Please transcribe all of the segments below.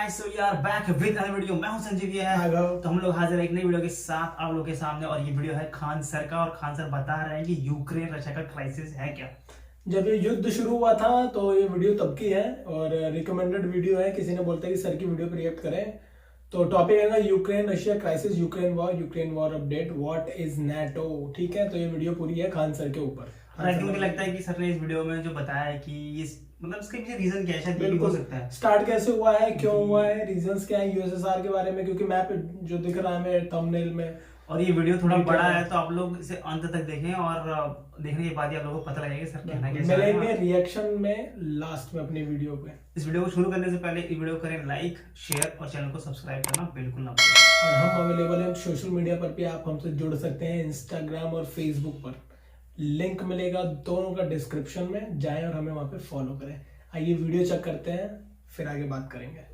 Guys, so we are back with another video. मैं हूं संजीव, ये है तो हम लोग हाजिर हैं एक नई वीडियो के साथ आप लोगों के सामने। और ये वीडियो है खान सर का, और खान सर बता रहे हैं कि यूक्रेन रशिया का क्राइसिस है क्या। जब ये युद्ध शुरू हुआ था तो ये वीडियो तब की है और रिकमेंडेड वीडियो है। किसी ने बोलता है कि सर की वीडियो पर रिएक्ट करें। तो टॉपिक है ना Ukraine Russia crisis, Ukraine war update, what is NATO. ठीक है, तो ये वीडियो पूरी है खान सर के ऊपर। मुझे लगता है कि सर ने इस वीडियो में जो बताया है कि इस मतलब इसके पीछे रीजन क्या है, शायद ये भी हो सकता है। स्टार्ट कैसे हुआ है, क्यों हुआ है, रीजंस क्या है, यूएसएसआर के बारे में, क्योंकि मैप जो दिख रहा है मेरे थंबनेल में। और ये वीडियो थोड़ा बड़ा है तो आप लोग इसे अंत तक देखें, और देखने के बाद ही आप लोगों को पता लगेगा सर कहना क्या चाह रहे हैं। मिलेंगे रिएक्शन में लास्ट में अपनी वीडियो पे। इस वीडियो को शुरू करने से पहले इस वीडियो को करें लाइक, शेयर और चैनल को सब्सक्राइब करना बिल्कुल ना भूलें। और हम अवेलेबल हैं सोशल मीडिया पर भी, आप हमसे जुड़ सकते हैं इंस्टाग्राम और फेसबुक पर। लिंक मिलेगा दोनों का डिस्क्रिप्शन में, जाएं और हमें वहां पे फॉलो करें। आइए वीडियो चेक करते हैं, फिर आगे बात करेंगे।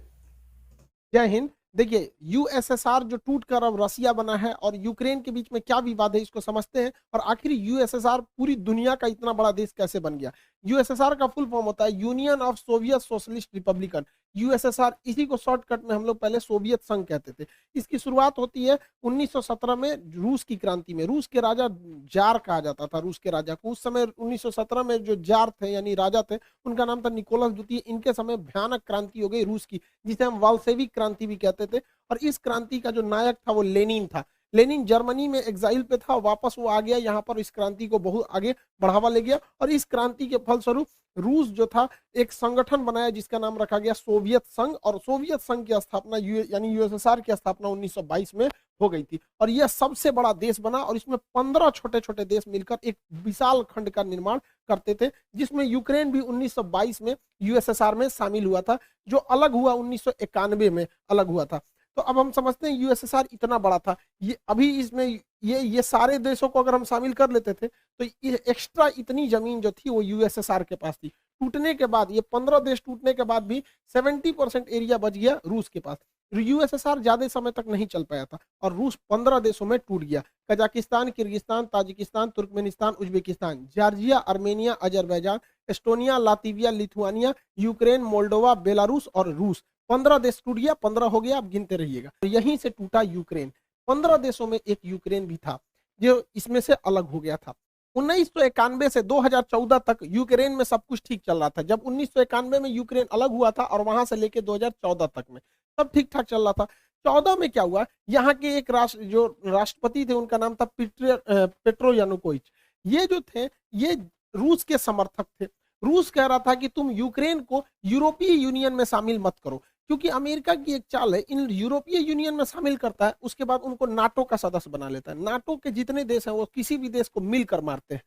जय हिंद। देखिए, यूएसएसआर जो टूट कर अब रसिया बना है और यूक्रेन के बीच में क्या विवाद है इसको समझते हैं, और आखिर यूएसएसआर पूरी दुनिया का इतना बड़ा देश कैसे बन गया। यूएसएसआर का फुल फॉर्म होता है union of Soviet socialist Republican. USSR, इसी को शॉर्टकट में हम लोग पहले सोवियत संघ कहते थे। इसकी शुरुआत होती है 1917 में रूस की क्रांति में। रूस के राजा, जार कहा जाता था रूस के राजा को। उस समय 1917 में जो जार थे यानी राजा थे, उनका नाम था निकोलस द्वितीय। इनके समय भयानक क्रांति हो गई रूस की, जिसे हम वाल्सेविक क्रांति भी कहते थे। और इस क्रांति का जो नायक था वो लेनिन था। लेनिन जर्मनी में एग्जाइल पे था, वापस वो आ गया यहाँ पर, इस क्रांति को बहुत आगे बढ़ावा ले गया। और इस क्रांति के फलस्वरूप रूस जो था एक संगठन बनाया जिसका नाम रखा गया सोवियत संघ। और सोवियत संघ की स्थापना यानी यूएसएसआर की स्थापना 1922 में हो गई थी। और यह सबसे बड़ा देश बना, और इसमें 15 छोटे छोटे देश मिलकर एक विशाल खंड का निर्माण करते थे, जिसमें यूक्रेन भी 1922 में यूएसएसआर में शामिल हुआ था, जो अलग हुआ 1991 में अलग हुआ था। तो अब हम समझते हैं यूएसएसआर इतना बड़ा था, ये अभी इसमें ये सारे देशों को अगर हम शामिल कर लेते थे तो ये एक्स्ट्रा इतनी जमीन जो थी वो यूएसएसआर के पास थी। टूटने के बाद, ये 15 देश टूटने के बाद भी 70% एरिया बच गया रूस के पास। यूएसएसआर ज्यादा समय तक नहीं चल पाया था और रूस 15 देशों में टूट गया। Kazakhstan, Kyrgyzstan, Tajikistan, Turkmenistan, Uzbekistan, Georgia, Armenia, Azerbaijan, Estonia, Latvia, Lithuania, Ukraine, Moldova, Belarus और रूस। 15 देश टूट गया, 15 हो गया, आप गिनते रहिएगा। यहीं से टूटा यूक्रेन। 15 देशों में एक यूक्रेन भी था जो इसमें से अलग हो गया था। 1991 से 2014 तक यूक्रेन में सब कुछ ठीक चल रहा था। जब 1991 में यूक्रेन अलग हुआ था और वहां से लेके 2014 तक में सब ठीक ठाक चल रहा था। 14 में क्या हुआ, यहाँ के एक जो राष्ट्रपति थे उनका नाम था पेट्रो यानुकोविच। ये जो थे ये रूस के समर्थक थे। रूस कह रहा था कि तुम यूक्रेन को यूरोपीय यूनियन में शामिल मत करो, क्योंकि अमेरिका की एक चाल है, इन यूरोपीय यूनियन में शामिल करता है, उसके बाद उनको नाटो का सदस्य बना लेता है। नाटो के जितने देश हैं वो किसी भी देश को मिलकर मारते हैं।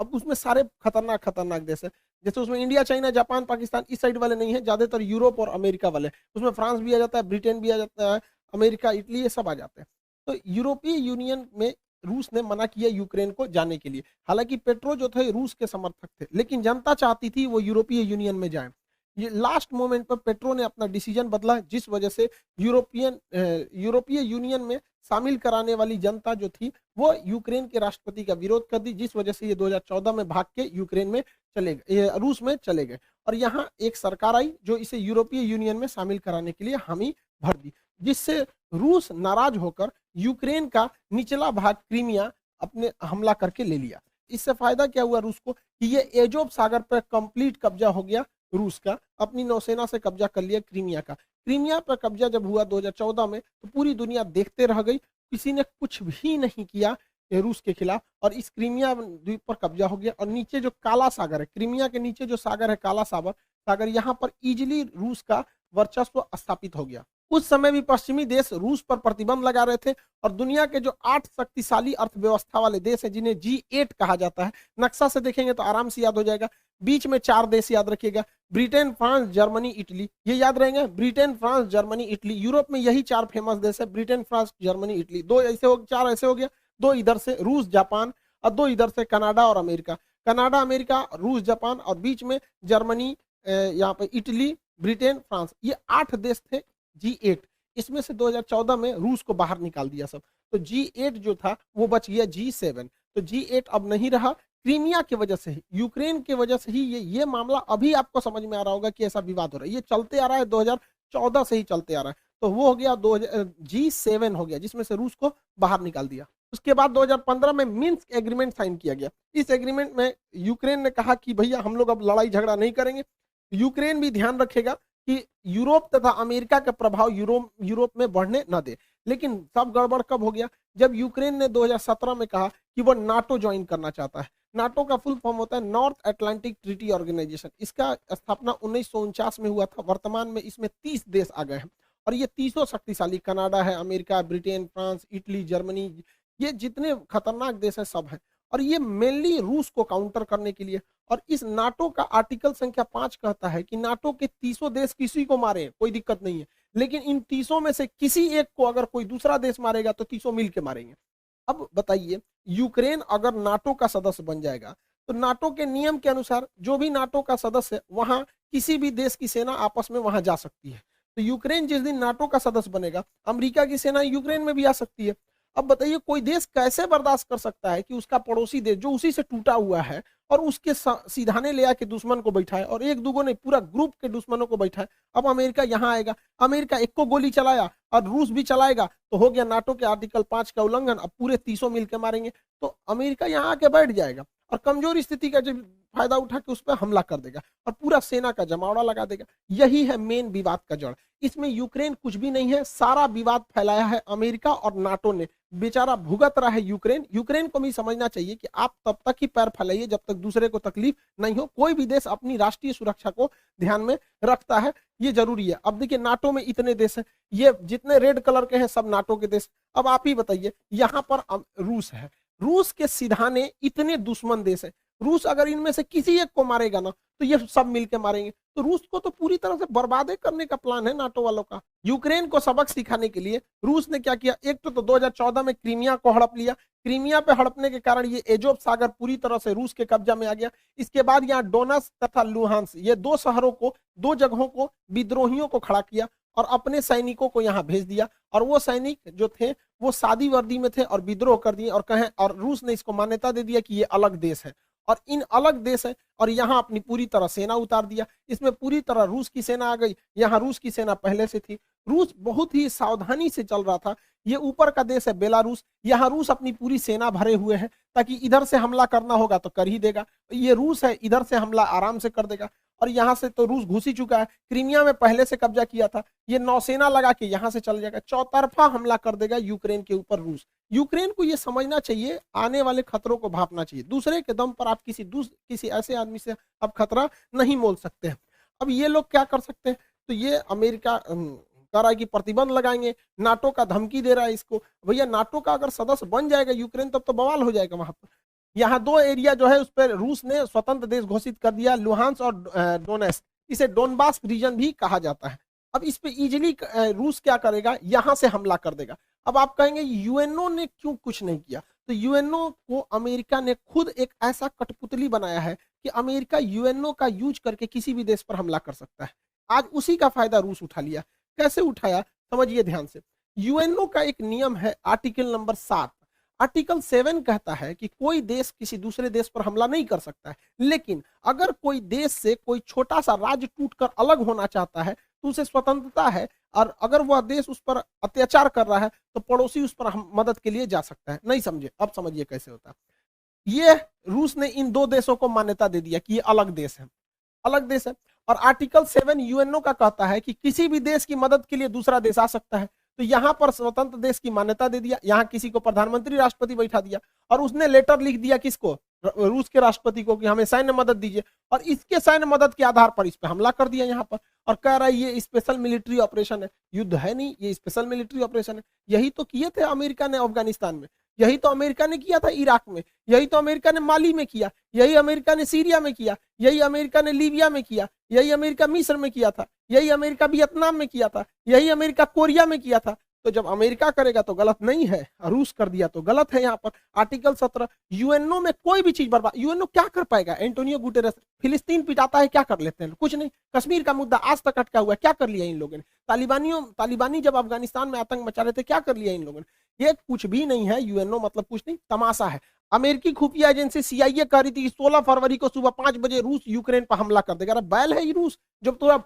अब उसमें सारे खतरनाक खतरनाक देश है, जैसे उसमें इंडिया, चाइना, जापान, पाकिस्तान इस साइड वाले नहीं है, ज्यादातर यूरोप और अमेरिका वाले। उसमें फ्रांस भी आ जाता है, ब्रिटेन भी आ जाता है, अमेरिका, इटली, ये सब आ जाते हैं। तो यूरोपीय यूनियन में रूस ने मना किया यूक्रेन को जाने के लिए। हालांकि पेट्रो जो थे रूस के समर्थक थे, लेकिन जनता चाहती थी वो यूरोपीय यूनियन में जाए। ये लास्ट मोमेंट पर पेट्रो ने अपना डिसीजन बदला, जिस वजह से यूरोपीय यूनियन में शामिल कराने वाली जनता जो थी वो यूक्रेन के राष्ट्रपति का विरोध कर दी, जिस वजह से ये 2014 में भाग के यूक्रेन में चले गए, रूस में चले गए। और यहाँ एक सरकार आई जो इसे यूरोपीय यूनियन में शामिल कराने के लिए हामी भर दी, जिससे रूस नाराज होकर यूक्रेन का निचला भाग क्रीमिया अपने हमला करके ले लिया। इससे फायदा क्या हुआ रूस को कि ये एजोव सागर पर कंप्लीट कब्जा हो गया रूस का, अपनी नौसेना से कब्जा कर लिया क्रीमिया का। क्रीमिया पर कब्जा जब हुआ 2014 में तो पूरी दुनिया देखते रह गई, किसी ने कुछ भी नहीं किया रूस के खिलाफ, और इस क्रीमिया द्वीप पर कब्जा हो गया। और नीचे जो काला सागर है, क्रीमिया के नीचे जो सागर है काला सागर, यहाँ पर इजिली रूस का वर्चस्व स्थापित हो गया। उस समय भी पश्चिमी देश रूस पर प्रतिबंध लगा रहे थे, और दुनिया के जो 8 शक्तिशाली अर्थव्यवस्था वाले देश हैं जिन्हें G8 कहा जाता है, नक्शा से देखेंगे तो आराम से याद हो जाएगा। बीच में 4 देश याद रखिएगा, ब्रिटेन, फ्रांस, जर्मनी, इटली, ये याद रहेंगे। Britain, France, Germany, Italy. Europe में यही 4 फेमस देश है, ब्रिटेन, फ्रांस, जर्मनी, इटली। 2 ऐसे हो, 4 ऐसे हो गया, 2 इधर से रूस, जापान, और 2 इधर से कनाडा और अमेरिका। कनाडा, अमेरिका, रूस, जापान, और बीच में जर्मनी, यहाँ पे इटली, ब्रिटेन, फ्रांस, ये 8 देश थे G8। इसमें से 2014 में रूस को बाहर निकाल दिया सब, तो G8 जो था वो बच गया G7। तो G8 अब नहीं रहा, क्रीमिया की वजह से ही, यूक्रेन की वजह से ही ये मामला अभी आपको समझ में आ रहा होगा कि ऐसा विवाद हो रहा है। ये चलते आ रहा है 2014 से ही चलते आ रहा है। तो वो हो गया G7 हो गया, जिसमें से रूस को बाहर निकाल दिया। उसके बाद 2015 में मिन्स्क एग्रीमेंट साइन किया गया। इस एग्रीमेंट में यूक्रेन ने कहा कि भैया हम लोग अब लड़ाई झगड़ा नहीं करेंगे, यूक्रेन भी ध्यान रखेगा कि यूरोप तथा अमेरिका का प्रभाव यूरोप में बढ़ने न दे। लेकिन सब गड़बड़ कब हो गया, जब यूक्रेन ने 2017 में कहा कि वो नाटो ज्वाइन करना चाहता है। नाटो का फुल फॉर्म होता है नॉर्थ अटलांटिक ट्रीटी ऑर्गेनाइजेशन। इसका स्थापना 1949 में हुआ था। वर्तमान में इसमें 30 देश आ गए हैं और ये 30 शक्तिशाली, कनाडा है, America, Britain, France, Italy, Germany, ये जितने खतरनाक देश है सब है। और ये मेनली रूस को काउंटर करने के लिए। और इस नाटो का आर्टिकल संख्या 5 कहता है कि नाटो के 30 देश किसी को मारे कोई दिक्कत नहीं है, लेकिन इन 30 में से किसी एक को अगर कोई दूसरा देश मारेगा तो 30 मिल के मारेंगे। अब बताइए, यूक्रेन अगर नाटो का सदस्य बन जाएगा तो नाटो के नियम के अनुसार जो भी नाटो का सदस्य है वहां किसी भी देश की सेना आपस में वहां जा सकती है। तो यूक्रेन जिस दिन नाटो का सदस्य बनेगा, अमेरिका की सेना यूक्रेन में भी आ सकती है। अब बताइए, कोई देश कैसे बर्दाश्त कर सकता है कि उसका पड़ोसी देश जो उसी से टूटा हुआ है और उसके सीधाने ले आके दुश्मन को बैठाए, और एक दूगो नहीं पूरा ग्रुप के दुश्मनों को बैठाए। अब अमेरिका यहाँ आएगा, अमेरिका एक को गोली चलाया और रूस भी चलाएगा तो हो गया नाटो के आर्टिकल 5 का उल्लंघन। अब पूरे 30 मिलकर मारेंगे तो अमेरिका यहाँ आके बैठ जाएगा और कमजोर स्थिति का जब फायदा उठा के उस पर हमला कर देगा और पूरा सेना का जमावड़ा लगा देगा। यही है मेन विवाद का जड़। इसमें यूक्रेन कुछ भी नहीं है, सारा विवाद फैलाया है अमेरिका और नाटो ने। बेचारा भुगत रहा है यूक्रेन। यूक्रेन को भी समझना चाहिए कि आप तब तक ही पैर फैलाइए जब तक दूसरे को तकलीफ नहीं हो। कोई भी देश अपनी राष्ट्रीय सुरक्षा को ध्यान में रखता है, ये जरूरी है। अब देखिए, नाटो में इतने देश हैं, ये जितने रेड कलर के हैं सब नाटो के देश। अब आप ही बताइए, यहाँ पर रूस है, रूस के सिधाने इतने दुश्मन देश है। रूस अगर इनमें से किसी एक को मारेगा ना तो ये सब मिलके मारेंगे। तो रूस को तो पूरी तरह से बर्बाद करने का प्लान है नाटो वालों का। यूक्रेन को सबक सिखाने के लिए रूस ने क्या किया, एक तो 2014 में क्रीमिया को हड़प लिया। क्रीमिया पे हड़पने के कारण ये एजोव सागर पूरी तरह से रूस के कब्जा में आ गया। इसके बाद यहाँ डोनस तथा लुहांस, ये दो शहरों को, दो जगहों को विद्रोहियों को खड़ा किया और अपने सैनिकों को यहाँ भेज दिया। और वो सैनिक जो थे वो सादी वर्दी में थे और विद्रोह कर दिए और कहें, और रूस ने इसको मान्यता दे दिया कि ये अलग देश है और इन अलग देश है, और यहाँ अपनी पूरी तरह सेना उतार दिया। इसमें पूरी तरह रूस की सेना आ गई। यहाँ रूस की सेना पहले से थी। रूस बहुत ही सावधानी से चल रहा था। ये ऊपर का देश है बेलारूस, यहाँ रूस अपनी पूरी सेना भरे हुए हैं ताकि इधर से हमला करना होगा तो कर ही देगा। ये रूस है, इधर से हमला आराम से कर देगा। और यहाँ से तो रूस घुस ही चुका है, क्रीमिया में पहले से कब्जा किया था। ये नौसेना लगा के यहाँ से चल जाएगा, चौतरफा हमला कर देगा यूक्रेन के ऊपर रूस। यूक्रेन को ये समझना चाहिए, आने वाले खतरों को भापना चाहिए। दूसरे के दम पर आप किसी ऐसे आदमी से आप खतरा नहीं मोल सकते हैं। अब ये लोग क्या कर सकते हैं, तो ये अमेरिका कह रहा है कि प्रतिबंध लगाएंगे, नाटो का धमकी दे रहा है इसको। भैया नाटो का अगर सदस्य बन जाएगा यूक्रेन तब तो बवाल हो जाएगा वहां पर। यहाँ दो एरिया जो है उस पर रूस ने स्वतंत्र देश घोषित कर दिया, लुहांस और डोनेट्स्क। इसे डोनबास रीजन भी कहा जाता है। अब इस पे इजिली रूस क्या करेगा, यहाँ से हमला कर देगा। अब आप कहेंगे यूएनओ ने क्यों कुछ नहीं किया, तो यूएनओ को अमेरिका ने खुद एक ऐसा कठपुतली बनाया है कि अमेरिका यूएनओ का यूज करके किसी भी देश पर हमला कर सकता है। आज उसी का फायदा रूस उठा लिया। कैसे उठाया समझिए ध्यान से। यूएनओ का एक नियम है आर्टिकल नंबर 7। आर्टिकल 7 कहता है कि कोई देश किसी दूसरे देश पर हमला नहीं कर सकता है, लेकिन अगर कोई देश से कोई छोटा सा राज्य टूटकर अलग होना चाहता है तो उसे स्वतंत्रता है, और अगर वह देश उस पर अत्याचार कर रहा है तो पड़ोसी उस पर मदद के लिए जा सकता है। नहीं समझे, अब समझिए कैसे होता है। ये रूस ने इन दो देशों को मान्यता दे दिया कि ये अलग देश है, अलग देश है। और आर्टिकल 7 यूएनओ का कहता है कि किसी भी देश की मदद के लिए दूसरा देश आ सकता है। तो यहाँ पर स्वतंत्र देश की मान्यता दे दिया, यहाँ किसी को प्रधानमंत्री राष्ट्रपति बैठा दिया और उसने लेटर लिख दिया किसको, रूस के राष्ट्रपति को, कि हमें सैन्य मदद दीजिए। और इसके सैन्य मदद के आधार पर इस पर हमला कर दिया यहाँ पर, और कह रहा है ये स्पेशल मिलिट्री ऑपरेशन है। युद्ध है नहीं, ये स्पेशल मिलिट्री ऑपरेशन है। यही तो किए थे अमेरिका ने अफगानिस्तान में, यही तो अमेरिका ने किया था इराक में, यही तो अमेरिका ने माली में किया, यही अमेरिका ने सीरिया में किया, यही अमेरिका ने लीबिया में किया, यही अमेरिका मिस्र में किया था, यही अमेरिका वियतनाम में किया था, यही अमेरिका कोरिया में किया था। तो जब अमेरिका करेगा तो गलत नहीं है, रूस कर दिया तो गलत है। यहाँ पर आर्टिकल 17 यूएनओ में कोई भी चीज बर्बाद, यूएनओ क्या कर पाएगा। एंटोनियो गुटेरेस फिलिस्तीन पिटाता है, क्या कर लेते हैं, कुछ नहीं। कश्मीर का मुद्दा आज तक अटका हुआ है, क्या कर लिया इन लोगों ने। तालिबानी जब अफगानिस्तान में आतंक मचा रहे थे, क्या कर लिया इन लोगों ने। ये कुछ भी नहीं है, यूएनओ मतलब कुछ नहीं, तमाशा है। अमेरिकी खुफिया एजेंसी सीआईए कह रही थी कि 16 फरवरी को सुबह 5 बजे रूस यूक्रेन पर हमला कर देगा। अरे बैल है ये रूस, जब तो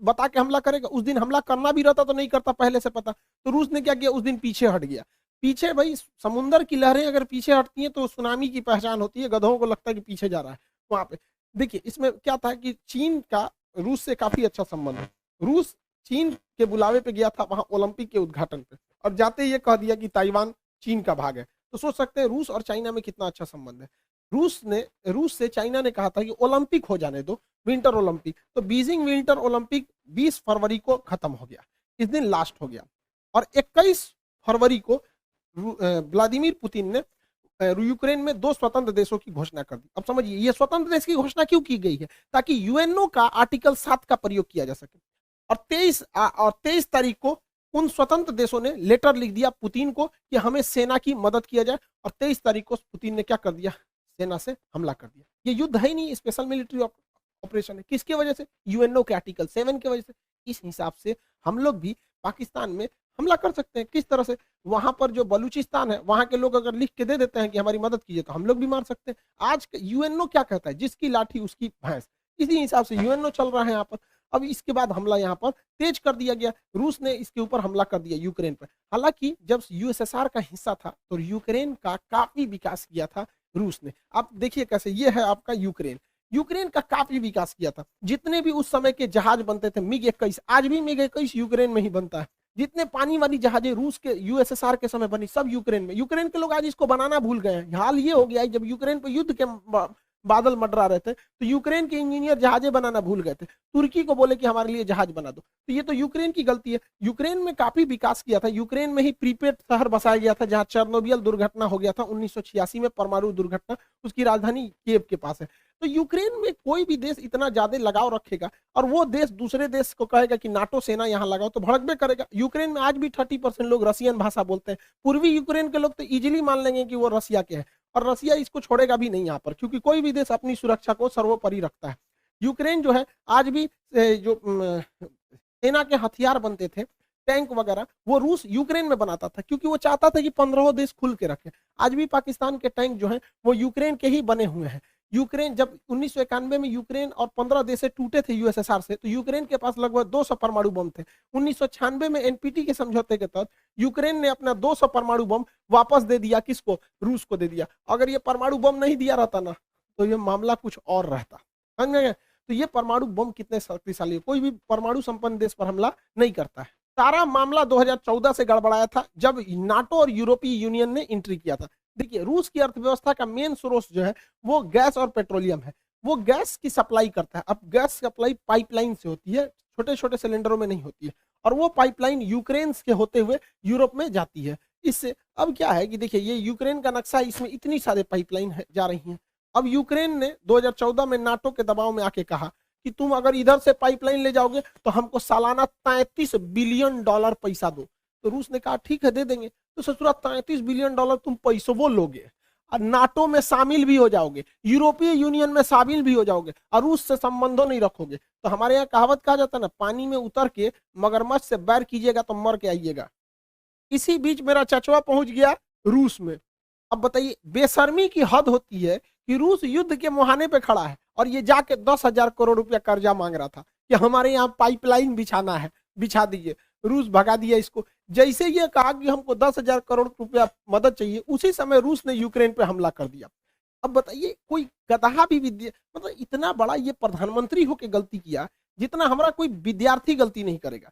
बता के हमला करेगा। उस दिन हमला करना भी रहता तो नहीं करता, पहले से पता। तो रूस ने क्या किया, उस दिन पीछे हट गया। पीछे भाई, समुद्र की लहरें अगर पीछे हटती हैं तो सुनामी की पहचान होती है। गधों को लगता है कि पीछे जा रहा है वहां पे। देखिए इसमें क्या था कि चीन का रूस से काफी अच्छा संबंध है। रूस चीन के बुलावे पे गया था वहां ओलंपिक के उद्घाटन पे, और जाते ही ये कह दिया कि ताइवान चीन का भाग है। तो सोच सकते हैं रूस और चाइना में कितना अच्छा संबंध है। रूस से चाइना ने कहा था कि ओलंपिक हो जाने दो, विंटर ओलंपिक। तो बीजिंग विंटर ओलंपिक 20 फरवरी को खत्म हो गया, इस दिन लास्ट हो गया। और 21 फरवरी को व्लादिमीर पुतिन ने यूक्रेन में 2 स्वतंत्र देशों की घोषणा कर दी। अब समझिए ये स्वतंत्र देश की घोषणा क्यों की गई है, ताकि यूएनओ का आर्टिकल 7 का प्रयोग किया जा सके। और 23 तारीख को उन स्वतंत्र देशों ने लेटर लिख दिया पुतिन को कि हमें सेना की मदद किया जाए। और 23 तारीख को पुतिन ने क्या कर दिया, सेना से हमला कर दिया। ये युद्ध है ही नहीं, स्पेशल मिलिट्री ऑपरेशन है। किसकी वजह से, यूएनओ के आर्टिकल 7 की वजह से। इस हिसाब से हम लोग भी पाकिस्तान में हमला कर सकते हैं। किस तरह से, वहां पर जो बलूचिस्तान है वहां के लोग अगर लिख के दे देते हैं कि हमारी मदद कीजिए, तो हम लोग भी मार सकते हैं। आज यूएनओ क्या कहता है, जिसकी लाठी उसकी भैंस। इसी हिसाब से यूएनओ चल रहा है यहाँ पर। अब इसके बाद हमला यहाँ पर तेज कर दिया गया, रूस ने इसके ऊपर हमला कर दिया यूक्रेन पर। हालांकि जब यूएसएसआर का हिस्सा था तो यूक्रेन का काफी विकास किया था रूस ने। आप देखिए कैसे, ये है आपका यूक्रेन का काफी विकास किया था। जितने भी उस समय के जहाज बनते थे मिग 21, आज भी मिग 21 यूक्रेन में ही बनता है। जितने पानी वाली जहाजें रूस के यूएसएसआर के समय बनी, सब यूक्रेन में। यूक्रेन के लोग आज इसको बनाना भूल गए हैं। हाल ये हो गया है जब यूक्रेन पर युद्ध के बादल मंडरा रहे थे तो यूक्रेन के इंजीनियर जहाजें बनाना भूल गए थे। तुर्की को बोले कि हमारे लिए जहाज बना दो। तो ये तो यूक्रेन की गलती है। यूक्रेन में काफी विकास किया था। यूक्रेन में ही प्रीपेड शहर बसाया गया था जहां चेर्नोबिल दुर्घटना हो गया था 1986 में, परमाणु दुर्घटना। उसकी राजधानी कीव के पास है। तो यूक्रेन में कोई भी देश इतना ज्यादा लगाव रखेगा और वो देश दूसरे देश को कहेगा कि नाटो सेना यहाँ लगाओ, तो भड़कबे करेगा। यूक्रेन में आज भी 30% लोग रसियन भाषा बोलते हैं। पूर्वी यूक्रेन के लोग तो इजीली मान लेंगे कि वो रसिया के हैं, और रसिया इसको छोड़ेगा भी नहीं यहाँ पर, क्योंकि कोई भी देश अपनी सुरक्षा को सर्वोपरि रखता है। यूक्रेन जो है आज भी जो सेना के हथियार बनते थे, टैंक वगैरह, वो रूस यूक्रेन में बनाता था, क्योंकि वो चाहता था कि 15 देश खुल के रखे। आज भी पाकिस्तान के टैंक जो हैं वो यूक्रेन के ही बने हुए हैं। यूक्रेन जब 1991 में यूक्रेन और 15 देश से टूटे थे यूएसएसआर से, तो यूक्रेन के पास लगभग 200 परमाणु बम थे। 1996 में एनपीटी के समझौते के तहत यूक्रेन ने अपना 200 परमाणु बम वापस दे दिया। किसको, रूस को दे दिया। अगर ये परमाणु बम नहीं दिया रहता ना तो ये मामला कुछ और रहता। समझ गए। तो ये परमाणु बम कितने शक्तिशाली है, कोई भी परमाणु संपन्न देश पर हमला नहीं करता है। सारा मामला 2014 से गड़बड़ाया था जब नाटो और यूरोपीय यूनियन ने एंट्री किया था। देखिए रूस की अर्थव्यवस्था का मेन स्रोत जो है वो गैस और पेट्रोलियम है। वो गैस की सप्लाई करता है। अब गैस सप्लाई पाइपलाइन से होती है, छोटे छोटे सिलेंडरों में नहीं होती है, और वो पाइपलाइन यूक्रेन के होते हुए यूरोप में जाती है। इससे अब क्या है कि देखिए ये यूक्रेन का नक्शा, इसमें इतनी सारे पाइपलाइन जा रही हैं। अब यूक्रेन ने 2014 में नाटो के दबाव में आके कहा कि तुम अगर इधर से पाइपलाइन ले जाओगे तो हमको सालाना $33 बिलियन पैसा दो। तो रूस ने कहा ठीक है दे देंगे। तो ससुरा $33 बिलियन तुम पैसों वो लोगे और नाटो में शामिल भी हो जाओगे, यूरोपीय यूनियन में शामिल भी हो जाओगे, और रूस से संबंधों नहीं रखोगे। तो हमारे यहाँ कहावत कहा जाता है ना, पानी में उतर के मगरमच्छ से बैर कीजिएगा तो मर के आइएगा। इसी बीच मेरा चचवा पहुंच गया रूस में। अब बताइए बेशर्मी की हद होती है कि रूस युद्ध के मुहाने पे खड़ा है और ये जाके 10,000 करोड़ रुपया कर्जा मांग रहा था कि हमारे यहाँ पाइपलाइन बिछाना है, बिछा दीजिए। रूस भगा दिया इसको। जैसे ये कहा कि हमको 10,000 करोड़ रुपया मदद चाहिए, उसी समय रूस ने यूक्रेन पे हमला कर दिया। अब बताइए कोई गधा भी मतलब इतना बड़ा ये प्रधानमंत्री होके गलती किया जितना हमारा कोई विद्यार्थी गलती नहीं करेगा।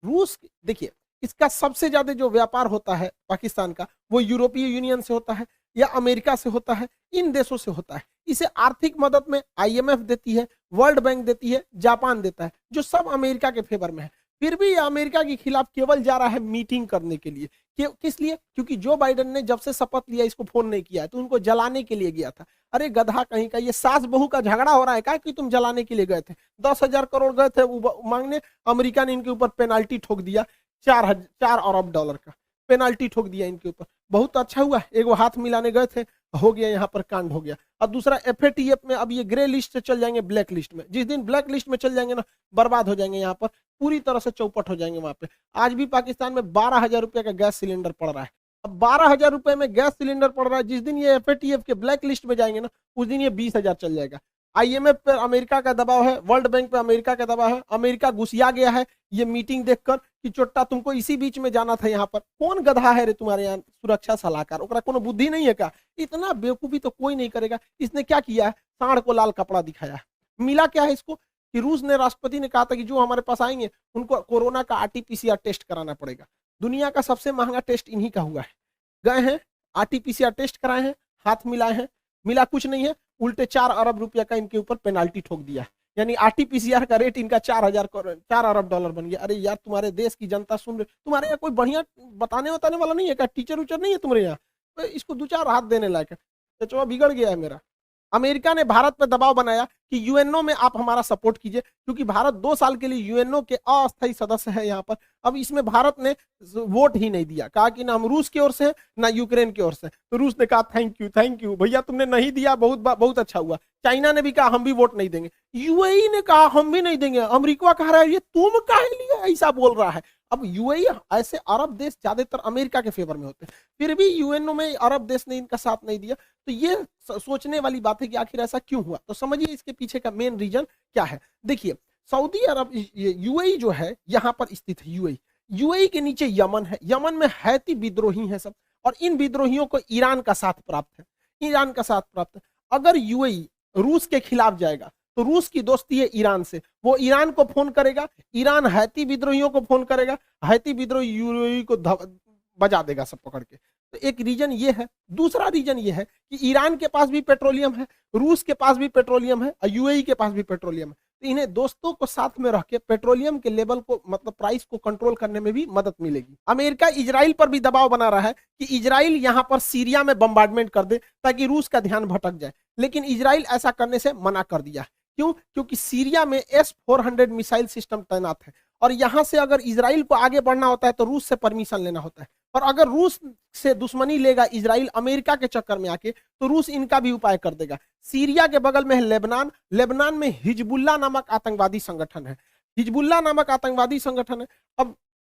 रूस देखिए इसका सबसे ज्यादा जो व्यापार होता है पाकिस्तान का, वो यूरोपीय यूनियन से होता है या अमेरिका से होता है, इन देशों से होता है। इसे आर्थिक मदद में IMF देती है, वर्ल्ड बैंक देती है, जापान देता है, जो सब अमेरिका के फेवर में है। फिर भी ये अमेरिका के खिलाफ केवल जा रहा है मीटिंग करने के लिए। किस लिए? क्योंकि जो बाइडेन ने जब से शपथ लिया इसको फोन नहीं किया है, तो उनको जलाने के लिए गया था। अरे गधा कहीं का, ये सास बहू का झगड़ा हो रहा है क्या कि तुम जलाने के लिए गए थे? 10,000 करोड़ गए थे मांगने, अमेरिका ने इनके ऊपर पेनाल्टी ठोक दिया, $4 अरब का पेनाल्टी ठोक दिया इनके ऊपर। बहुत अच्छा हुआ, एक वो हाथ मिलाने गए थे, हो गया यहाँ पर कांड हो गया। और दूसरा FATF में अब ये ग्रे लिस्ट से चल जाएंगे ब्लैक लिस्ट में। जिस दिन ब्लैक लिस्ट में चल जाएंगे ना, बर्बाद हो जाएंगे, यहाँ पर पूरी तरह से चौपट हो जाएंगे वहां पे। आज भी पाकिस्तान में 12,000 रुपये का गैस सिलेंडर पड़ रहा है। अब 12,000 रुपए में गैस सिलेंडर पड़ रहा है। जिस दिन ये FATF के ब्लैक लिस्ट में जाएंगे ना, उस दिन ये 20,000 चल जाएगा। IMF पर अमेरिका का दबाव है, वर्ल्ड बैंक पे अमेरिका का दबाव है। अमेरिका घुसिया गया है ये मीटिंग देखकर कि चोट्टा तुमको इसी बीच में जाना था। यहाँ पर कौन गधा है रे तुम्हारे यहाँ सुरक्षा सलाहकार? ओकरा कोनो बुद्धि नहीं है क्या? इतना बेवकूफी तो कोई नहीं करेगा। इसने क्या किया है? सांड को लाल कपड़ा दिखाया है। मिला क्या है इसको कि रूस ने, राष्ट्रपति ने कहा था कि जो हमारे पास आएंगे उनको कोरोना का RT-PCR टेस्ट कराना पड़ेगा। दुनिया का सबसे महंगा टेस्ट इन्हीं का हुआ है। गए हैं, RT-PCR टेस्ट कराए हैं, हाथ मिलाए हैं, मिला कुछ नहीं है, उल्टे 4 अरब रुपया का इनके ऊपर पेनाल्टी ठोक दिया। यानी RT-PCR का रेट इनका 4 अरब डॉलर बन गया। अरे यार, तुम्हारे देश की जनता सुन रही, तुम्हारे यहाँ कोई बढ़िया बताने वाला नहीं है क्या? टीचर उचर नहीं है तुम्हारे यहाँ? तो इसको 2-4 हाथ देने लायक है। तो बिगड़ गया है मेरा। अमेरिका ने भारत पर दबाव बनाया कि यूएनओ में आप हमारा सपोर्ट कीजिए, क्योंकि भारत 2 साल के लिए यूएनओ के अस्थायी सदस्य है यहाँ पर। अब इसमें भारत ने वोट ही नहीं दिया, कहा कि ना हम रूस की ओर से ना यूक्रेन की ओर से। तो रूस ने कहा थैंक यू भैया, तुमने नहीं दिया, बहुत अच्छा हुआ। चाइना ने भी कहा हम भी वोट नहीं देंगे। यूएई ने कहा हम भी नहीं देंगे। अमेरिका कह रहा है ये तुम काहे लिए ऐसा बोल रहा है? अब यूएई, ऐसे अरब देश ज्यादातर अमेरिका के फेवर में होते हैं, फिर भी यूएनओ में अरब देश ने इनका साथ नहीं दिया। तो ये सोचने वाली बात है कि आखिर ऐसा क्यों हुआ। तो समझिए इसके पीछे का मेन रीजन क्या है। देखिए, सऊदी अरब, यूएई जो है यहाँ पर स्थित है। यूएई के नीचे यमन है। यमन में हैती विद्रोही हैं सब, और इन विद्रोहियों को ईरान का साथ प्राप्त है। अगर यूएई रूस के खिलाफ जाएगा तो रूस की दोस्ती है ईरान से, वो ईरान को फोन करेगा, ईरान हैती विद्रोहियों को फोन करेगा, हैती विद्रोही यूएई को बजा देगा सब पकड़ के। तो एक रीजन ये है। दूसरा रीजन ये है कि ईरान के पास भी पेट्रोलियम है, रूस के पास भी पेट्रोलियम है, और यूएई के पास भी पेट्रोलियम है। तो इन्हें दोस्तों को साथ में रख के पेट्रोलियम के लेवल को, मतलब प्राइस को कंट्रोल करने में भी मदद मिलेगी। अमेरिका इजराइल पर भी दबाव बना रहा है कि इजराइल यहाँ पर सीरिया में बम्बार्डमेंट कर दे ताकि रूस का ध्यान भटक जाए, लेकिन इजराइल ऐसा करने से मना कर दिया। क्यों? क्योंकि सीरिया में S-400 मिसाइल सिस्टम तैनात है, और यहां से अगर इजराइल को आगे बढ़ना होता है तो रूस से परमिशन लेना होता है। और अगर रूस से दुश्मनी लेगा इजराइल अमेरिका के चक्कर में आके, तो रूस इनका भी उपाय कर देगा। सीरिया के बगल में है लेबनान में हिजबुल्ला नामक आतंकवादी संगठन है। अब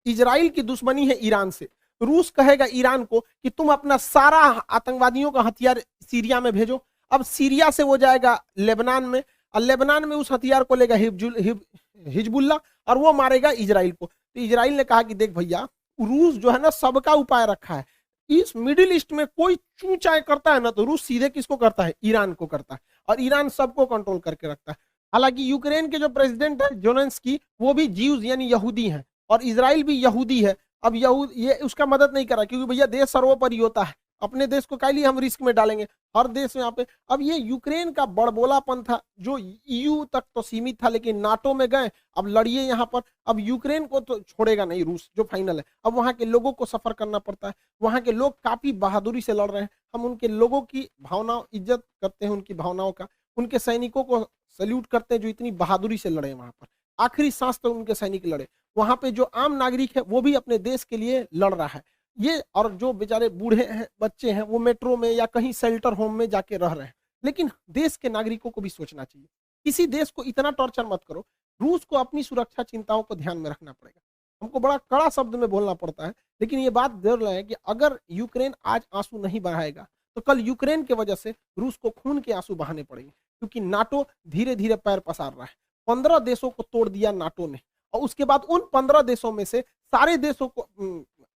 इजराइल की दुश्मनी है ईरान से। रूस कहेगा ईरान को कि तुम अपना सारा आतंकवादियों का हथियार सीरिया में भेजो। अब सीरिया से वो जाएगा लेबनान में, और लेबनान में उस हथियार को लेगा हिजबुल्ला, और वो मारेगा इजराइल को। तो इजराइल ने कहा कि देख भैया, रूस जो है ना सबका उपाय रखा है। इस मिडिल ईस्ट में कोई चूचाई करता है ना, तो रूस सीधे किसको करता है? ईरान को करता है, और ईरान सबको कंट्रोल करके रखता है। हालांकि यूक्रेन के जो प्रेसिडेंट है ज़ेलेंस्की, वो भी ज्यूज यानी यहूदी हैं, और इजराइल भी यहूदी है। अब ये उसका मदद नहीं कर रहा, क्योंकि भैया देश सर्वोपरि होता है। अपने देश को काहे लिए हम रिस्क में डालेंगे? हर देश में यहाँ पे। अब ये यूक्रेन का बड़बोलापन था जो EU तक तो सीमित था, लेकिन नाटो में गए, अब लड़िए यहाँ पर। अब यूक्रेन को तो छोड़ेगा नहीं रूस, जो फाइनल है। अब वहाँ के लोगों को सफर करना पड़ता है। वहाँ के लोग काफी बहादुरी से लड़ रहे हैं। हम उनके लोगों की भावना, इज्जत करते हैं उनकी भावनाओं का, उनके सैनिकों को सैल्यूट करते हैं जो इतनी बहादुरी से लड़े वहाँ पर। आखिरी सांस तक उनके सैनिक लड़े। वहाँ पे जो आम नागरिक है वो भी अपने देश के लिए लड़ रहा है। ये, और जो बेचारे बूढ़े हैं, बच्चे हैं, वो मेट्रो में या कहीं शेल्टर होम में जाके रह रहे हैं। लेकिन देश के नागरिकों को भी सोचना चाहिए। किसी देश को इतना टॉर्चर मत करो। रूस को अपनी सुरक्षा चिंताओं को ध्यान में रखना पड़ेगा। हमको बड़ा कड़ा शब्द में बोलना पड़ता है, लेकिन ये बात जरूर है कि अगर यूक्रेन आज आंसू नहीं बहाएगा तो कल यूक्रेन की वजह से रूस को खून के आंसू बहाने पड़ेंगे। क्योंकि नाटो धीरे धीरे पैर पसार रहा है। 15 देशों को तोड़ दिया नाटो ने, और उसके बाद उन 15 देशों में से सारे देशों को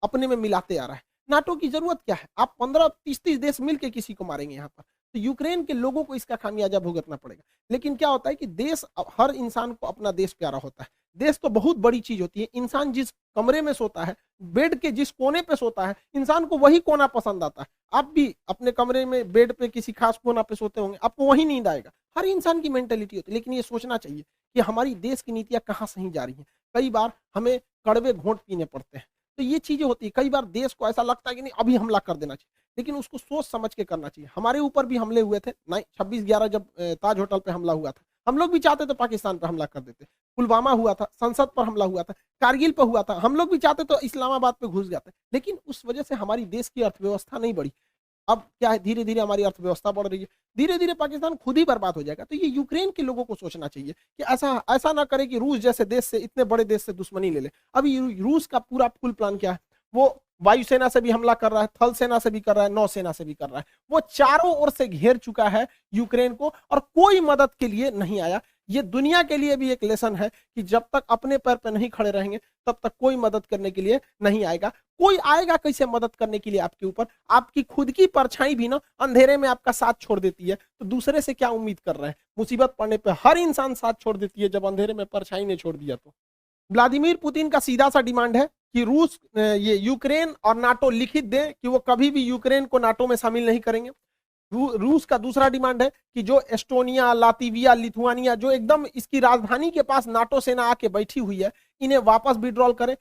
अपने में मिलाते आ रहा है। नाटो की जरूरत क्या है? आप 15-30 देश मिलके किसी को मारेंगे यहाँ पर? तो यूक्रेन के लोगों को इसका खामियाजा भुगतना पड़ेगा। लेकिन क्या होता है कि देश, हर इंसान को अपना देश प्यारा होता है। देश तो बहुत बड़ी चीज होती है। इंसान जिस कमरे में सोता है, बेड के जिस कोने पे सोता है, इंसान को वही कोना पसंद आता है। आप भी अपने कमरे में बेड पे किसी खास कोना पे सोते होंगे, आपको वही नींद आएगा। हर इंसान की मेंटेलिटी होती है। लेकिन ये सोचना चाहिए कि हमारी देश की नीतियां कहाँ सही जा रही हैं। कई बार हमें कड़वे घोंट पीने पड़ते हैं। तो ये चीजें होती है। कई बार देश को ऐसा लगता है कि नहीं अभी हमला कर देना चाहिए, लेकिन उसको सोच समझ के करना चाहिए। हमारे ऊपर भी हमले हुए थे 26/11 जब ताज होटल पे हमला हुआ था। हम लोग भी चाहते तो पाकिस्तान पर हमला कर देते। पुलवामा हुआ था, संसद पर हमला हुआ था, कारगिल पर हुआ था। हम लोग भी चाहते तो इस्लामाबाद पे घुस जाते, लेकिन उस वजह से हमारी देश की अर्थव्यवस्था नहीं बढ़ी। अब क्या है, धीरे धीरे हमारी अर्थव्यवस्था बढ़ रही है, धीरे धीरे पाकिस्तान खुद ही बर्बाद हो जाएगा। तो ये यूक्रेन के लोगों को सोचना चाहिए कि ऐसा ना करे कि रूस जैसे देश से, इतने बड़े देश से दुश्मनी ले ले। अभी रूस का पूरा फुल प्लान क्या है, वो वायुसेना से भी हमला कर रहा है, थल सेना से भी कर रहा है, नौसेना से भी कर रहा है। वो चारों ओर से घेर चुका है यूक्रेन को और कोई मदद के लिए नहीं आया। ये दुनिया के लिए भी एक लेसन है कि जब तक अपने पैर पे नहीं खड़े रहेंगे तब तक कोई मदद करने के लिए नहीं आएगा। कोई आएगा कैसे मदद करने के लिए आपके ऊपर? आपकी खुद की परछाई भी ना अंधेरे में आपका साथ छोड़ देती है, तो दूसरे से क्या उम्मीद कर रहे हैं? मुसीबत पड़ने पे हर इंसान साथ छोड़ देती है, जब अंधेरे में परछाई ने छोड़ दिया तो। व्लादिमीर पुतिन का सीधा सा डिमांड है कि रूस ये यूक्रेन और नाटो लिखित दे कि वो कभी भी यूक्रेन को नाटो में शामिल नहीं करेंगे। रूस का दूसरा डिमांड है कि जो एस्टोनिया, लातविया, लिथुआनिया जो एकदम इसकी राजधानी के पास नाटो सेना आके बैठी हुई है, इन्हें वापस विड्रॉल करे।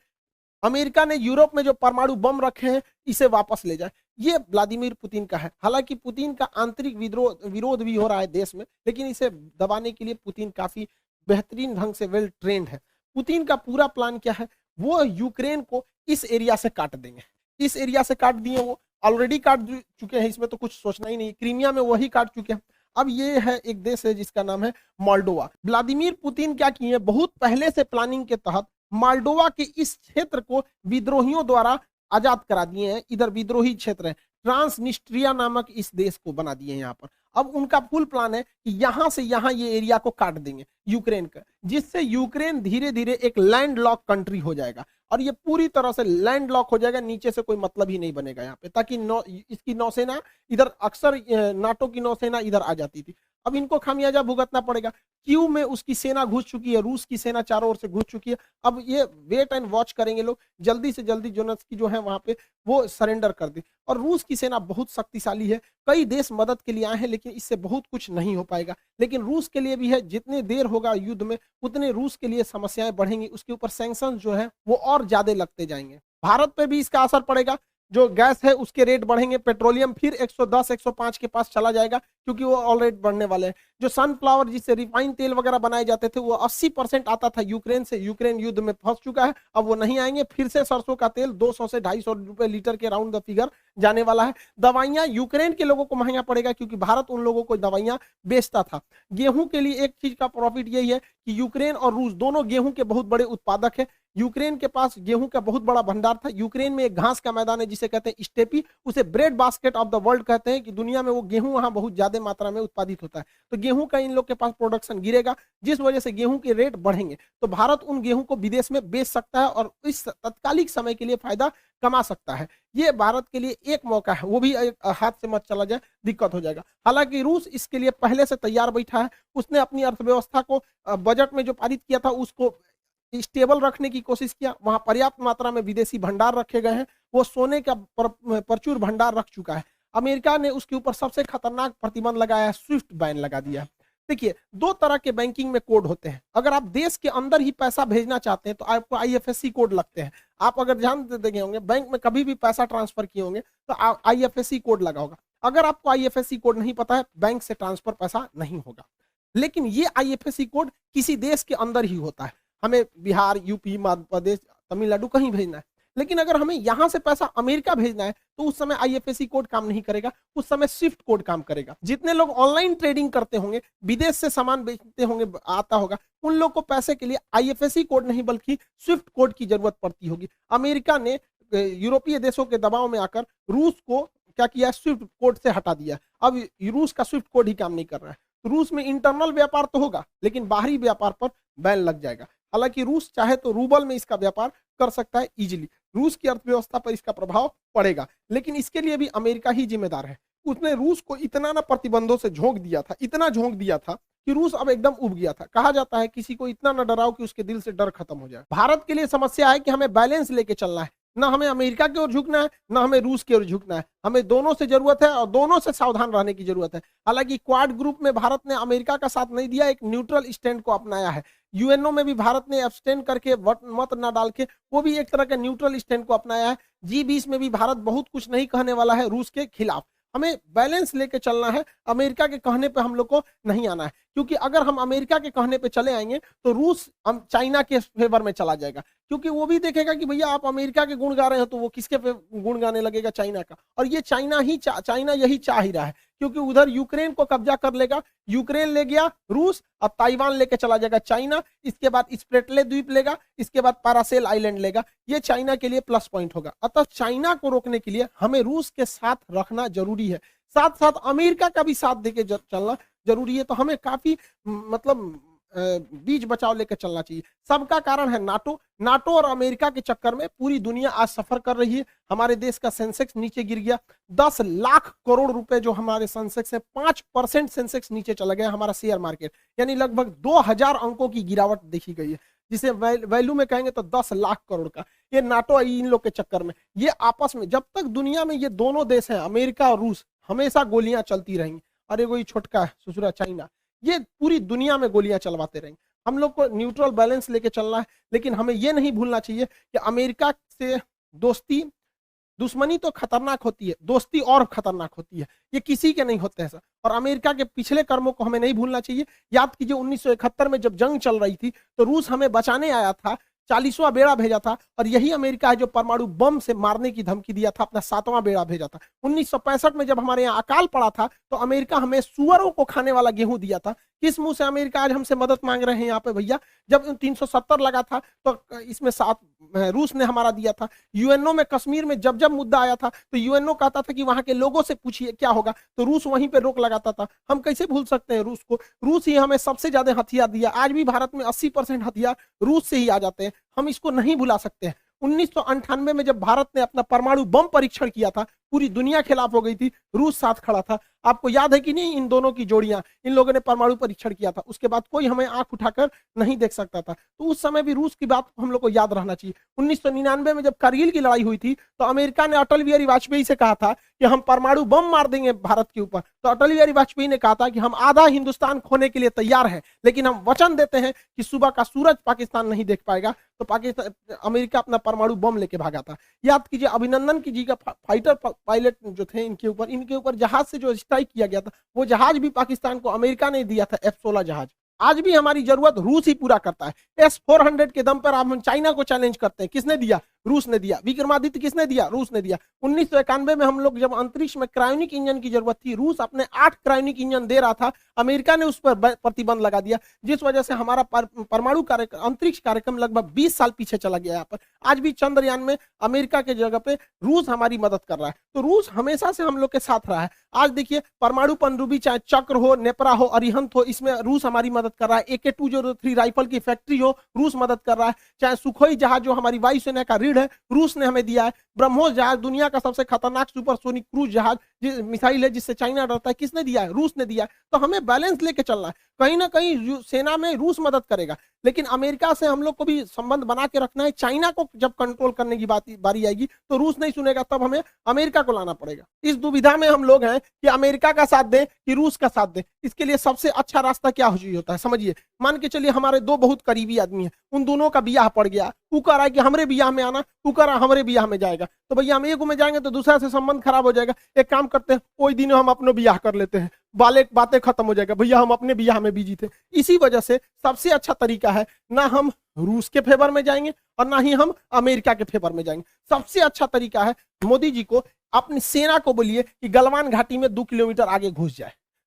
अमेरिका ने यूरोप में जो परमाणु बम रखे हैं इसे वापस ले जाए। ये व्लादिमीर पुतिन का है। हालांकि पुतिन का आंतरिक विरोध भी हो रहा है देश में, लेकिन इसे दबाने के लिए पुतिन काफी बेहतरीन ढंग से वेल ट्रेंड है। पुतिन का पूरा प्लान क्या है? वो यूक्रेन को इस एरिया से काट देंगे। इस एरिया से काट दिए, वो ऑलरेडी काट चुके हैं, इसमें तो कुछ सोचना ही नहीं। क्रीमिया में वही काट चुके हैं। अब ये है एक देश है जिसका नाम है मोल्डोवा। व्लादिमीर पुतिन क्या किए, बहुत पहले से प्लानिंग के तहत मोल्डोवा के इस क्षेत्र को विद्रोहियों द्वारा आजाद करा दिए हैं। इधर विद्रोही क्षेत्र है, ट्रांसनिस्ट्रिया नामक इस देश को बना दिए हैं यहाँ पर। अब उनका फुल प्लान है कि यहां से यहां ये एरिया को काट देंगे यूक्रेन का, जिससे यूक्रेन धीरे धीरे एक लैंड लॉक कंट्री हो जाएगा और ये पूरी तरह से लैंड लॉक हो जाएगा। नीचे से कोई मतलब ही नहीं बनेगा यहाँ पे, ताकि इसकी नौसेना इधर, अक्सर नाटो की नौसेना इधर आ जाती थी। अब इनको खामियाजा भुगतना पड़ेगा। क्यू में उसकी सेना घुस चुकी है, रूस की सेना चारों ओर से घुस चुकी है। अब ये वेट एंड वॉच करेंगे लोग, जल्दी से जल्दी जोनेस्की जो है वहां पे वो सरेंडर कर दे। और रूस की सेना बहुत शक्तिशाली है, कई देश मदद के लिए आए हैं, लेकिन इससे बहुत कुछ नहीं हो पाएगा। लेकिन रूस के लिए भी है, जितने देर होगा युद्ध में उतने रूस के लिए समस्याएं बढ़ेंगी, उसके ऊपर सैंक्शन जो है वो और ज्यादा लगते जाएंगे। भारत पे भी इसका असर पड़ेगा। जो गैस है उसके रेट बढ़ेंगे, पेट्रोलियम फिर 110 105 के पास चला जाएगा, क्योंकि वो ऑलरेडी बढ़ने वाले हैं। जो सनफ्लावर जिससे रिफाइंड तेल वगैरह बनाए जाते थे वो 80% आता था यूक्रेन से, यूक्रेन युद्ध में फंस चुका है, अब वो नहीं आएंगे। फिर से सरसों का तेल 200 से 250 रुपए लीटर के राउंड द फिगर जाने वाला है। दवाइयां यूक्रेन के लोगों को महंगा पड़ेगा, क्योंकि भारत उन लोगों को दवाइयां बेचता था। गेहूं के लिए एक चीज का प्रॉफिट यही है कि यूक्रेन और रूस दोनों गेहूं के बहुत बड़े उत्पादक है। यूक्रेन के पास गेहूं का बहुत बड़ा भंडार था। यूक्रेन में एक घास का मैदान है जिसे कहते हैं स्टेपी, उसे bread basket of the world कहते हैं, कि दुनिया में वो गेहूं वहां बहुत ज्यादा मात्रा में उत्पादित होता है। तो गेहूं का इन लोग के पास प्रोडक्शन गिरेगा, जिस वजह से गेहूं के रेट बढ़ेंगे। तो भारत उन गेहूं को विदेश में बेच सकता है और इस तत्कालिक समय के लिए फायदा कमा सकता है। ये भारत के लिए एक मौका है, वो भी हाथ से मत चला जाए, दिक्कत हो जाएगा। हालांकि रूस इसके लिए पहले से तैयार बैठा है। उसने अपनी अर्थव्यवस्था को बजट में जो पारित किया था उसको स्टेबल रखने की कोशिश किया। वहां पर्याप्त मात्रा में विदेशी भंडार रखे गए हैं। वो सोने का प्रचुर भंडार रख चुका है। अमेरिका ने उसके ऊपर सबसे खतरनाक प्रतिबंध लगाया है, स्विफ्ट बैन लगा दिया। देखिए, दो तरह के बैंकिंग में कोड होते हैं। अगर आप देश के अंदर ही पैसा भेजना चाहते हैं तो आपको IFSC कोड लगते हैं। आप अगर ध्यान देखे होंगे, बैंक में कभी भी पैसा ट्रांसफर किए होंगे तो IFSC कोड लगा होगा। अगर आपको IFSC कोड नहीं पता है, बैंक से ट्रांसफर पैसा नहीं होगा। लेकिन ये IFSC कोड किसी देश के अंदर ही होता है। हमें बिहार, यूपी, मध्य प्रदेश, तमिलनाडु कहीं भेजना है, लेकिन अगर हमें यहां से पैसा अमेरिका भेजना है तो उस समय IFSC कोड काम नहीं करेगा, उस समय स्विफ्ट कोड काम करेगा। जितने लोग ऑनलाइन ट्रेडिंग करते होंगे, विदेश से सामान बेचते होंगे, आता होगा, उन लोग को पैसे के लिए IFSC कोड नहीं बल्कि स्विफ्ट कोड की जरूरत पड़ती होगी। अमेरिका ने यूरोपीय देशों के दबाव में आकर रूस को क्या किया, स्विफ्ट कोड से हटा दिया। अब रूस का स्विफ्ट कोड ही काम नहीं कर रहा है। रूस में इंटरनल व्यापार तो होगा, लेकिन बाहरी व्यापार पर बैन लग जाएगा। हालांकि रूस चाहे तो रूबल में इसका व्यापार कर सकता है इजीली। रूस की अर्थव्यवस्था पर इसका प्रभाव पड़ेगा, लेकिन इसके लिए भी अमेरिका ही जिम्मेदार है। उसने रूस को इतना ना प्रतिबंधों से झोंक दिया था, इतना झोंक दिया था कि रूस अब एकदम उब गया था। कहा जाता है किसी को इतना न डराओ कि उसके दिल से डर खत्म हो जाए। भारत के लिए समस्या है कि हमें बैलेंस लेके चलना है, ना हमें अमेरिका की ओर झुकना है, ना हमें रूस की ओर झुकना है। हमें दोनों से जरूरत है और दोनों से सावधान रहने की जरूरत है। हालांकि क्वाड ग्रुप में भारत ने अमेरिका का साथ नहीं दिया, एक न्यूट्रल स्टैंड को अपनाया है। यूएनओ में भी भारत ने एब्सटेन करके, मत ना डाल के, वो भी एक तरह के न्यूट्रल स्टैंड को अपनाया है। G20 में भी भारत बहुत कुछ नहीं कहने वाला है रूस के खिलाफ। हमें बैलेंस लेके चलना है, अमेरिका के कहने पे हम लोग को नहीं आना है, क्योंकि अगर हम अमेरिका के कहने पे चले आएंगे तो रूस चाइना के फेवर में चला जाएगा, क्योंकि वो भी देखेगा कि भैया आप अमेरिका के गुण गा रहे हो तो वो किसके पे गुण गाने लगेगा, चाइना का। और ये चाइना यही चाह ही रहा है क्योंकि उधर यूक्रेन को कब्जा कर लेगा, यूक्रेन ले गया रूस, अब ताइवान लेके चला जाएगा चाइना, इसके बाद स्प्रेटले द्वीप लेगा, इसके बाद पैरासेल आइलैंड लेगा, ये चाइना के लिए प्लस पॉइंट होगा। अतः चाइना को रोकने के लिए हमें रूस के साथ रखना जरूरी है, साथ साथ अमेरिका का भी साथ देके चलना जरूरी है। तो हमें काफी मतलब बीच बचाव लेकर चलना चाहिए। सबका कारण है नाटो। नाटो और अमेरिका के चक्कर में पूरी दुनिया आज सफर कर रही है। हमारे देश का सेंसेक्स नीचे गिर गया, 10 लाख करोड़ रुपए जो हमारे सेंसेक्स है, 5% सेंसेक्स नीचे चला गया हमारा शेयर मार्केट, यानी लगभग 2000 अंकों की गिरावट देखी गई है, जिसे वैल्यू में कहेंगे तो 10 लाख करोड़ का। ये नाटो इन लोग के चक्कर में, ये आपस में, जब तक दुनिया में ये दोनों देश हैं अमेरिका और रूस, हमेशा गोलियां चलती रहेंगी। अरे कोई छोटका है ससुरा चाइना, ये पूरी दुनिया में गोलियां चलवाते रहेंगे। हम लोग को न्यूट्रल बैलेंस लेके चलना है, लेकिन हमें यह नहीं भूलना चाहिए कि अमेरिका से दोस्ती, दुश्मनी तो खतरनाक होती है, दोस्ती और खतरनाक होती है, ये किसी के नहीं होते ऐसा। और अमेरिका के पिछले कर्मों को हमें नहीं भूलना चाहिए। याद कीजिए 1971 में जब जंग चल रही थी तो रूस हमें बचाने आया था, 40वां बेड़ा भेजा था, और यही अमेरिका है जो परमाणु बम से मारने की धमकी दिया था, अपना 7वां बेड़ा भेजा था। 1965 में जब हमारे यहाँ अकाल पड़ा था तो अमेरिका हमें सुअरों को खाने वाला गेहूं दिया था। किस मुंह से अमेरिका आज हमसे मदद मांग रहे हैं यहाँ पे भैया? जब 370 लगा था तो इसमें 7 रूस ने हमारा दिया था। यूएनओ में कश्मीर में जब जब मुद्दा आया था तो यूएनओ कहता था कि वहां के लोगों से पूछिए क्या होगा, तो रूस वहीं पे रोक लगाता था। हम कैसे भूल सकते हैं रूस को? रूस ही हमें सबसे ज्यादा हथियार दिया। आज भी भारत में 80% हथियार रूस से ही आ जाते हैं, हम इसको नहीं भुला सकते हैं। 1998 में जब भारत ने अपना परमाणु बम परीक्षण किया था, पूरी दुनिया खिलाफ हो गई थी, रूस साथ खड़ा था। आपको याद है कि नहीं इन दोनों की जोड़ियां? इन लोगों ने परमाणु परीक्षण किया था, उसके बाद कोई हमें आंख उठाकर नहीं देख सकता था। तो उस समय भी रूस की बात हम लोग को याद रहना चाहिए। 1999 में जब कारगिल की लड़ाई हुई थी तो अमेरिका ने अटल बिहारी वाजपेयी से कहा था कि हम परमाणु बम मार देंगे भारत के ऊपर। तो अटल बिहारी वाजपेयी ने कहा था कि हम आधा हिंदुस्तान खोने के लिए तैयार हैं, लेकिन हम वचन देते हैं कि सुबह का सूरज पाकिस्तान नहीं देख पाएगा। तो पाकिस्तान, अमेरिका अपना परमाणु बम लेके भागा था। याद कीजिए अभिनंदन की जी का फाइटर पायलट जो थे, इनके ऊपर जहाज से जो स्ट्राइक किया गया था, वो जहाज भी पाकिस्तान को अमेरिका ने दिया था, F-16 जहाज। आज भी हमारी जरूरत रूस ही पूरा करता है। S-400 के दम पर हम चाइना को चैलेंज करते हैं, किसने दिया? रूस ने दिया। विक्रमादित्य किसने दिया? रूस ने दिया। 1991 में हम लोग जब अंतरिक्ष में क्रायोनिक इंजन की जरूरत थी, रूस अपने 8 क्रायोनिक इंजन दे रहा था, अमेरिका ने उस पर प्रतिबंध लगा दिया, जिस वजह से हमारा परमाणु अंतरिक्ष कार्यक्रम लगभग 20 साल पीछे चला गया। यहाँ पर आज भी चंद्रयान में अमेरिका के जगह पे रूस हमारी मदद कर रहा है। तो रूस हमेशा से हम लोग के साथ रहा है। आज देखिए परमाणु पनडुब्बी, चाहे चक्र हो, नेपरा हो, अरिहंत हो, इसमें रूस हमारी मदद कर रहा है। AK-203 राइफल की फैक्ट्री हो, रूस मदद कर रहा है। चाहे सुखोई जहाज जो हमारी वायुसेना का रीढ़ है, रूस ने हमें दिया है। ब्रह्मोस जहाज दुनिया का सबसे खतरनाक सुपरसोनिक क्रूज जहाज मिसाइल है, जिससे चाइना डरता है, किसने दिया है? रूस ने दिया है। तो हमें बैलेंस लेके चलना है। कहीं ना कहीं सेना में रूस मदद करेगा, लेकिन अमेरिका से हम लोग को भी संबंध बना के रखना है। चाइना को जब कंट्रोल करने की बारी आएगी तो रूस नहीं सुनेगा, तब हमें अमेरिका को लाना पड़ेगा। इस दुविधा में हम लोग हैं कि अमेरिका का साथ दें कि रूस का साथ दें। इसके लिए सबसे अच्छा रास्ता क्या होता है समझिए। मान के चलिए हमारे 2 बहुत करीबी आदमी हैं, उन दोनों का बियाह पड़ गया, वो कह रहा है कि हमरे बियाह में आना, वो कह रहा है हमरे बियाह में जाएगा। तो भैया हम एक में जाएंगे तो दूसरा से संबंध खराब हो जाएगा। एक काम करते हैं, कोई दिन हम अपने बियाह कर लेते हैं, बातें खत्म हो जाएगा। भैया हम अपने बियाह में बिजी थे। इसी वजह से सबसे अच्छा तरीका है, ना हम रूस के फेवर में जाएंगे और ना ही हम अमेरिका के फेवर में जाएंगे। सबसे अच्छा तरीका है, मोदी जी को अपनी सेना को बोलिए कि गलवान घाटी में 2 किलोमीटर आगे घुस जाए।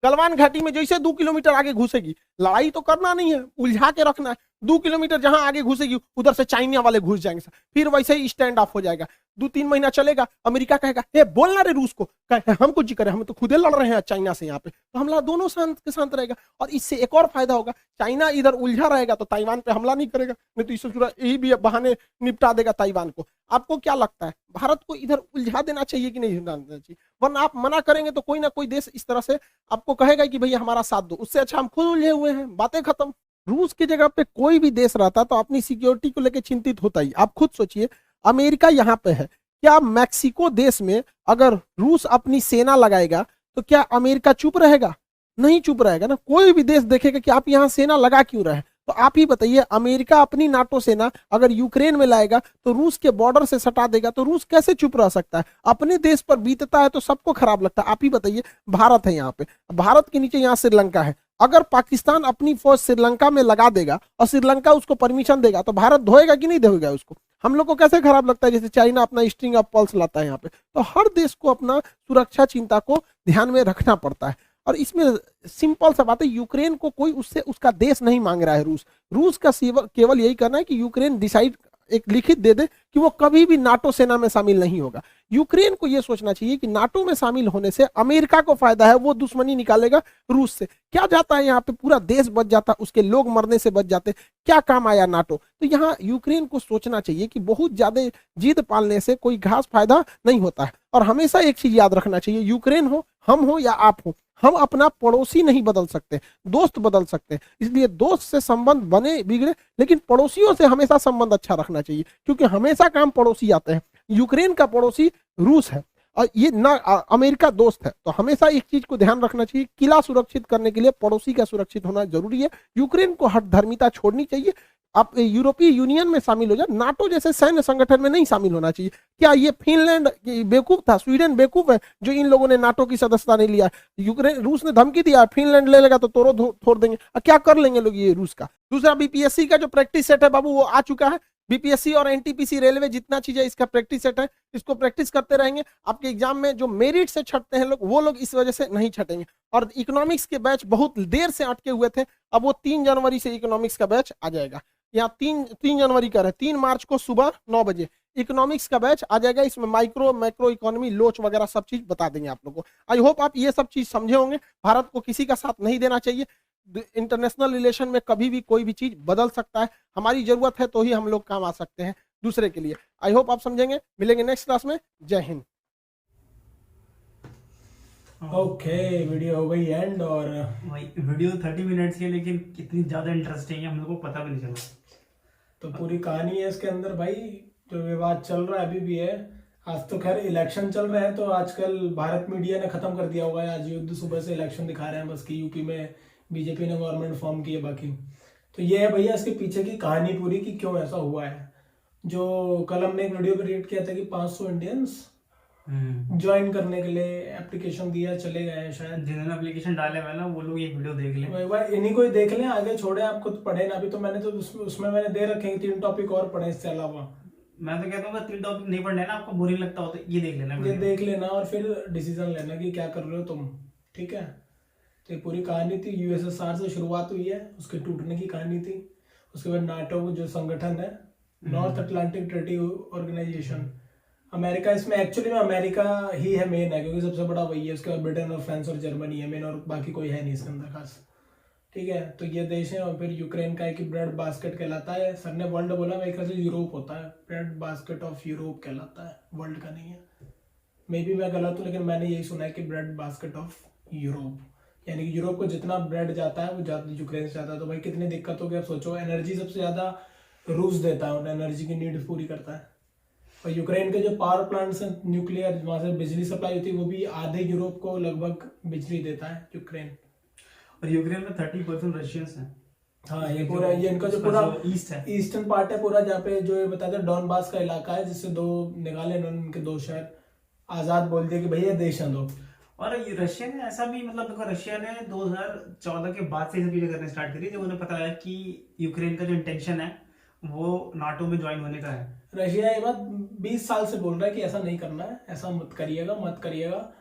गलवान घाटी में जैसे 2 किलोमीटर आगे घुसेगी, लड़ाई तो करना नहीं है, उलझा के रखना है। 2 किलोमीटर जहां आगे घुसेगी उधर से चाइना वाले घुस जाएंगे, फिर वैसे ही स्टैंड ऑफ हो जाएगा। 2-3 महीना चलेगा, अमेरिका कहेगा हे बोलना रे रूस को, हम कुछ जी करें, हम तो खुदे लड़ रहे हैं चाइना से यहाँ पे। तो हमला दोनों शांत के शांत रहेगा। और इससे एक और फायदा होगा, चाइना इधर उलझा रहेगा तो ताइवान पे हमला नहीं करेगा, नहीं तो इससे यही भी बहाने निपटा देगा ताइवान को। आपको क्या लगता है, भारत को इधर उलझा देना चाहिए कि नहीं देना चाहिए? वरना आप मना करेंगे तो कोई ना कोई देश इस तरह से आपको कहेगा कि भैया हमारा साथ दो। उससे अच्छा हम खुद उलझे हुए हैं, बातें खत्म। रूस की जगह पे कोई भी देश रहता तो अपनी सिक्योरिटी को लेकर चिंतित होता ही। आप खुद सोचिए, अमेरिका यहाँ पे है, क्या मैक्सिको देश में अगर रूस अपनी सेना लगाएगा तो क्या अमेरिका चुप रहेगा? नहीं चुप रहेगा ना। कोई भी देश देखेगा कि आप यहाँ सेना लगा क्यों रहे। तो आप ही बताइए, अमेरिका अपनी नाटो सेना अगर यूक्रेन में लाएगा तो रूस के बॉर्डर से सटा देगा, तो रूस कैसे चुप रह सकता है? अपने देश पर बीतता है तो सबको खराब लगता है। आप ही बताइए, भारत है यहाँ पे, भारत के नीचे यहाँ श्रीलंका है। अगर पाकिस्तान अपनी फौज श्रीलंका में लगा देगा और श्रीलंका उसको परमिशन देगा तो भारत धोएगा कि नहीं धोएगा उसको? हम लोग को कैसे खराब लगता है, जैसे चाइना अपना स्ट्रिंग ऑफ पल्स लाता है यहाँ पे। तो हर देश को अपना सुरक्षा चिंता को ध्यान में रखना पड़ता है। और इसमें सिंपल सा बात है, यूक्रेन को कोई उससे उसका देश नहीं मांग रहा है। रूस का केवल यही करना है कि यूक्रेन डिसाइड एक लिखित दे दे कि वो कभी भी नाटो सेना में शामिल नहीं होगा। यूक्रेन को यह सोचना चाहिए कि नाटो में शामिल होने से अमेरिका को फायदा है, वो दुश्मनी निकालेगा रूस से। क्या जाता है यहाँ पे, पूरा देश बच जाता, उसके लोग मरने से बच जाते, क्या काम आया नाटो। तो यहाँ यूक्रेन को सोचना चाहिए कि बहुत ज्यादा जिद पालने से कोई खास फायदा नहीं होता है। और हमेशा एक चीज याद रखना चाहिए, यूक्रेन हो, हम हो या आप हो, हम अपना पड़ोसी नहीं बदल सकते, दोस्त बदल सकते हैं। इसलिए दोस्त से संबंध बने बिगड़े, लेकिन पड़ोसियों से हमेशा संबंध अच्छा रखना चाहिए, क्योंकि हमेशा काम पड़ोसी आते हैं। यूक्रेन का पड़ोसी रूस है और ये ना अमेरिका दोस्त है। तो हमेशा एक चीज को ध्यान रखना चाहिए, किला सुरक्षित करने के लिए पड़ोसी का सुरक्षित होना जरूरी है। यूक्रेन को हठधर्मिता छोड़नी चाहिए। आप यूरोपीय यूनियन में शामिल हो जाए, नाटो जैसे सैन्य संगठन में नहीं शामिल होना चाहिए। क्या ये फिनलैंड बेवकूफ था, स्वीडन बेवकूफ है जो इन लोगों ने नाटो की सदस्यता नहीं लिया। यूक्रेन, रूस ने धमकी दिया फिनलैंड ले लेगा तो तोड़ो छोड़ देंगे। क्या कर लेंगे लोग ये रूस का। दूसरा, बीपीएससी का जो प्रैक्टिस सेट है बाबू वो आ चुका है। बीपीएससी और एनटीपीसी रेलवे जितना चीज है इसका प्रैक्टिस सेट है, इसको प्रैक्टिस करते रहेंगे। आपके एग्जाम में जो मेरिट से छटते हैं लोग, वो लोग इस वजह से नहीं छटेंगे। और इकोनॉमिक्स के बैच बहुत देर से अटके हुए थे, अब वो 3 जनवरी से इकोनॉमिक्स का बैच आ जाएगा। यहाँ 3 जनवरी का है, 3 मार्च को सुबह 9 बजे इकोनॉमिक्स का बैच आ जाएगा। इसमें माइक्रो मैक्रो इकोनॉमी, लोच वगैरह सब चीज बता देंगे आप लोगों को। आई होप आप ये सब चीज समझे होंगे। भारत को किसी का साथ नहीं देना चाहिए। इंटरनेशनल रिलेशन में कभी भी कोई भी चीज बदल सकता है। हमारी जरूरत है तो ही हम लोग काम आ सकते हैं दूसरे के लिए। आई होप आप समझेंगे। मिलेंगे नेक्स्ट क्लास में। जय हिंद। ओके, वीडियो हो गई एंड। और भाई वीडियो 30 मिनट्स की है, लेकिन कितनी ज्यादा इंटरेस्टिंग है हम लोग को पता भी नहीं चला। तो पूरी कहानी है इसके अंदर भाई। जो विवाद चल रहा है अभी भी है। आज तो खैर इलेक्शन चल रहे हैं, तो आजकल भारत मीडिया ने खत्म कर दिया होगा। आज युद्ध सुबह से इलेक्शन दिखा रहे हैं बस कि यूपी में बीजेपी ने गवर्नमेंट फॉर्म की है। बाकी तो ये है भैया इसके पीछे की कहानी पूरी कि क्यों ऐसा हुआ है। जो कल हमने एक वीडियो पे रिएक्ट किया था कि 500 इंडियंस ज्वाइन करने के लिए एप्लीकेशन दिया, चले गए हैं शायद। जिन्होंने एप्लीकेशन डाले हुए ना वो लोग ये वीडियो देख लें। भाई इन्हीं को ही देख लें, आगे छोड़े, आप खुद पढ़े ना। अभी तो मैंने तो उसमें मैंने दे रखे हैं 3 टॉपिक और पढ़े इससे अलावा। मैं तो कहता हूँ 3 टॉपिक नहीं पढ़ने ना, आपको बोरिंग लगता हो तो ये देख लेना, ये देख लेना और फिर डिसीजन लेना कि क्या कर रहे हो तुम। ठीक है। तो ये पूरी कहानी थी। यूएसएसआर से शुरुआत हुई है, उसके टूटने की कहानी थी। उसके बाद नाटो जो संगठन है, North Atlantic Treaty Organization, America, इसमें एक्चुअली में अमेरिका ही है मेन है, क्योंकि सबसे बड़ा वही है। उसके बाद ब्रिटेन और फ्रांस और जर्मनी है मेन, और बाकी कोई है नहीं इसके अंदर खास। ठीक है। तो ये देश है। और फिर यूक्रेन का एक ब्रेड बास्केट कहलाता है। सर ने वर्ल्ड बोला, मेरे ख्याल से यूरोप होता है। ब्रेड बास्केट ऑफ यूरोप कहलाता है, वर्ल्ड का नहीं है। मे बी मैं गलत हूँ, लेकिन मैंने यही सुना है कि ब्रेड बास्केट ऑफ यूरोप, यानी कि यूरोप को जितना ब्रेड जाता है वो ज्यादा यूक्रेन से जाता है। तो भाई कितनी दिक्कत होगी आप सोचो। एनर्जी सबसे ज्यादा रूस देता है, उन्हें एनर्जी की नीड पूरी करता है। और यूक्रेन के जो पावर प्लांट्स हैं न्यूक्लियर, वहां से बिजली सप्लाई होती है, वो भी आधे यूरोप को लगभग बिजली देता है यूक्रेन। और यूक्रेन में 30% रशियंस हैं। हाँ, ये पूरा ये इनका जो पूरा ईस्ट है, ईस्टर्न पार्ट है पूरा, जहाँ पे जो ये बताते हैं डॉनबास का इलाका है, जिससे 2 निकाले इन्होंने, इनके 2 शहर आजाद बोल दिया कि भैया देश है 2। और रशिया ने ऐसा भी, मतलब देखो रशिया ने 2014 के बाद से ये सब चीजें करने स्टार्ट करी, जब उन्हें पता लगा कि यूक्रेन का जो इंटेंशन है वो नाटो में ज्वाइन होने का है। रशिया ये बात 20 साल से बोल रहा है कि ऐसा नहीं करना है, ऐसा मत करिएगा, मत करिएगा।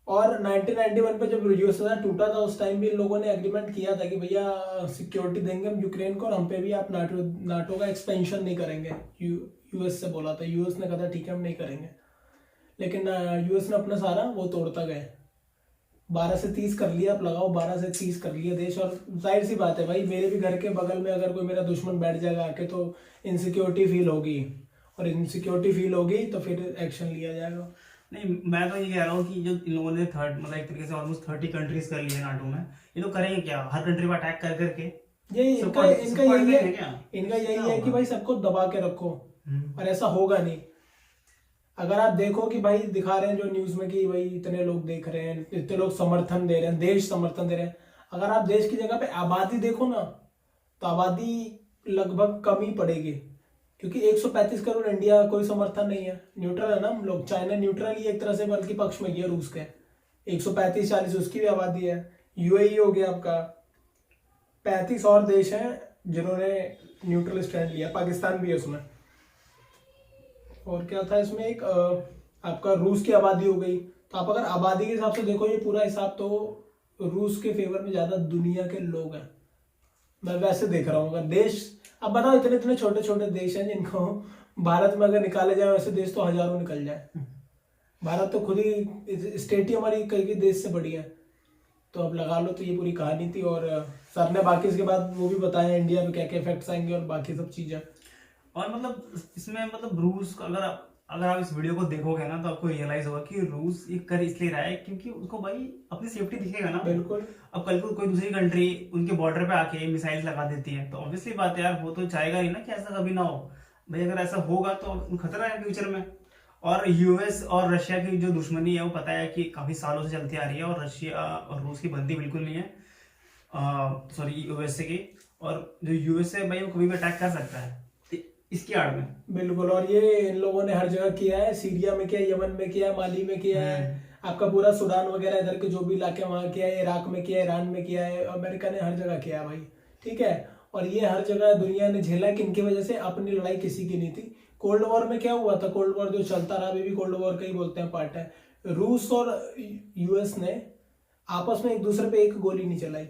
और 1991 पे जब यूएसएसआर टूटा था, उस टाइम भी इन लोगों ने एग्रीमेंट किया था कि भैया सिक्योरिटी देंगे हम यूक्रेन को, और हम पे भी आप नाटो का एक्सपेंशन नहीं करेंगे। यूएस से बोला था, यूएस ने कहा था ठीक है हम नहीं करेंगे। लेकिन यूएस ने अपना सारा वो तोड़ता गए। 12 से 30 कर लिया, आप लगाओ 12 से 30 कर लिया देश। और जाहिर सी बात है भाई, मेरे भी घर के बगल में अगर कोई मेरा दुश्मन बैठ जाएगा आके, तो इनसिक्योरिटी फील होगी, और इनसिक्योरिटी फील होगी तो फिर एक्शन लिया जाएगा। नहीं, मैं तो ये कह रहा हूँ कि जो इन लोगों ने मतलब एक तरीके से ऑलमोस्ट 30 कंट्रीज कर लिए नाटो में, ये तो करेंगे क्या, हर कंट्री पर अटैक कर करके। ये इनका यही है कि भाई सबको दबा के रखो, और ऐसा होगा नहीं। अगर आप देखो कि भाई दिखा रहे हैं जो न्यूज में कि भाई इतने लोग देख रहे हैं, इतने लोग समर्थन दे रहे हैं, देश समर्थन दे रहे हैं, अगर आप देश की जगह पे आबादी देखो ना, तो आबादी लगभग कम ही पड़ेगी, क्योंकि 135 करोड़ इंडिया कोई समर्थन नहीं है, न्यूट्रल है ना हम लोग। चाइना न्यूट्रल ही एक तरह से बल्कि पक्ष में गया रूस के। 135-40 उसकी भी आबादी है। यूएई हो गया आपका, 35 और देश हैं जिन्होंने न्यूट्रल स्टैंड लिया, पाकिस्तान भी है उसमें। और क्या था इसमें, एक आपका रूस की आबादी हो गई। तो आप अगर आबादी के हिसाब से देखो ये पूरा हिसाब, तो रूस के फेवर में ज्यादा दुनिया के लोग हैं, मैं वैसे देख रहा हूँ। अगर देश, अब बताओ इतने इतने छोटे छोटे देश हैं जिनको भारत में अगर निकाले जाए, वैसे देश तो हजारों निकल जाए। भारत तो खुद ही स्टेट ही हमारी कई कई देश से बड़ी है। तो अब लगा लो, तो ये पूरी कहानी थी। और सर ने बाकी इसके बाद वो भी बताया इंडिया में क्या क्या इफेक्ट्स आएंगे और बाकी सब चीजें। और मतलब इसमें मतलब रूस का अगर आप इस वीडियो को देखोगे ना, तो आपको रियलाइज होगा कि रूस ये कर इसलिए रहा है क्योंकि उसको भाई अपनी सेफ्टी दिखेगा ना। बिल्कुल। अब कल को कोई दूसरी कंट्री उनके बॉर्डर पे आके मिसाइल लगा देती है, तो ऑब्वियसली बात है यार, वो तो चाहेगा नहीं ना कि ऐसा कभी ना हो भाई। अगर ऐसा होगा तो खतरा है फ्यूचर में। और यूएस और रशिया की जो दुश्मनी है वो पता है कि काफी सालों से चलती आ रही है, और रशिया और रूस की बनती बिल्कुल नहीं है, सॉरी यूएसए की। और जो यूएसए भाई वो कभी भी अटैक कर सकता है इसकी आड़ में। बिल्कुल। और ये इन लोगों ने हर जगह किया है, सीरिया में किया, यमन में किया, माली में किया है, आपका पूरा सूडान वगैरह इधर के जो भी इलाके वहां किया है, इराक में किया है, ईरान में किया है, अमेरिका ने हर जगह किया है भाई, ठीक है। और ये हर जगह दुनिया ने झेला कि इनकी वजह से अपनी लड़ाई किसी की नहीं थी। कोल्ड वॉर में क्या हुआ था, कोल्ड वॉर जो चलता रहा, अभी भी कोल्ड वॉर का ही बोलते हैं पार्ट है। रूस और यूएस ने आपस में एक दूसरे पे एक गोली नहीं चलाई,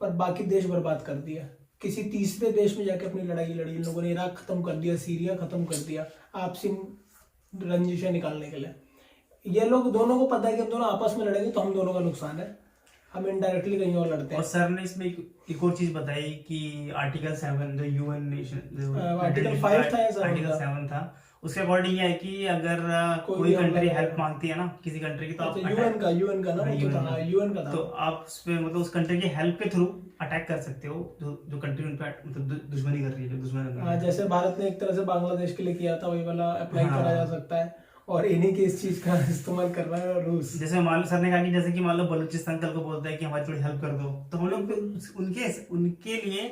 पर बाकी देश बर्बाद कर दिया। किसी तीसरे देश में जाके अपनी लड़ाई लड़ी इन लोगों ने। इराक खत्म कर दिया, सीरिया खत्म कर दिया, आपसी रंजिशें निकालने के लिए। ये लोग दोनों को पता है कि हम दोनों आपस में लड़ेंगे तो हम दोनों का नुकसान है, हम इनडायरेक्टली कहीं और लड़ते हैं। और सर ने इसमें एक और चीज बताई कि आर्टिकल 7 जो यूएन नेशन आर्टिकल 5 था, आर्टिकल 7 था, उसके अकॉर्डिंग ये है कि अगर कोई कंट्री हेल्प मांगती है ना किसी कंट्री की, तो आप यूएन का ना, यूएन का था, तो आप उस पे मतलब उस कंट्री की हेल्प के थ्रू अटैक कर सकते हो जो कंट्री उन पे मतलब दुश्मनी कर रही है, जो दुश्मन कर रही है। जैसे भारत ने एक तरह से बांग्लादेश के लिए किया था, वही वाला अप्लाई करा जा सकता है। और इन्हीं की इस चीज का इस्तेमाल कर रहा है रूस। जैसे मान सर ने कहा कि जैसे कि मान लो बलूचिस्तान कल को बोलता है कि हमारी थोड़ी हेल्प कर दो, तो हम लोग उनके लिए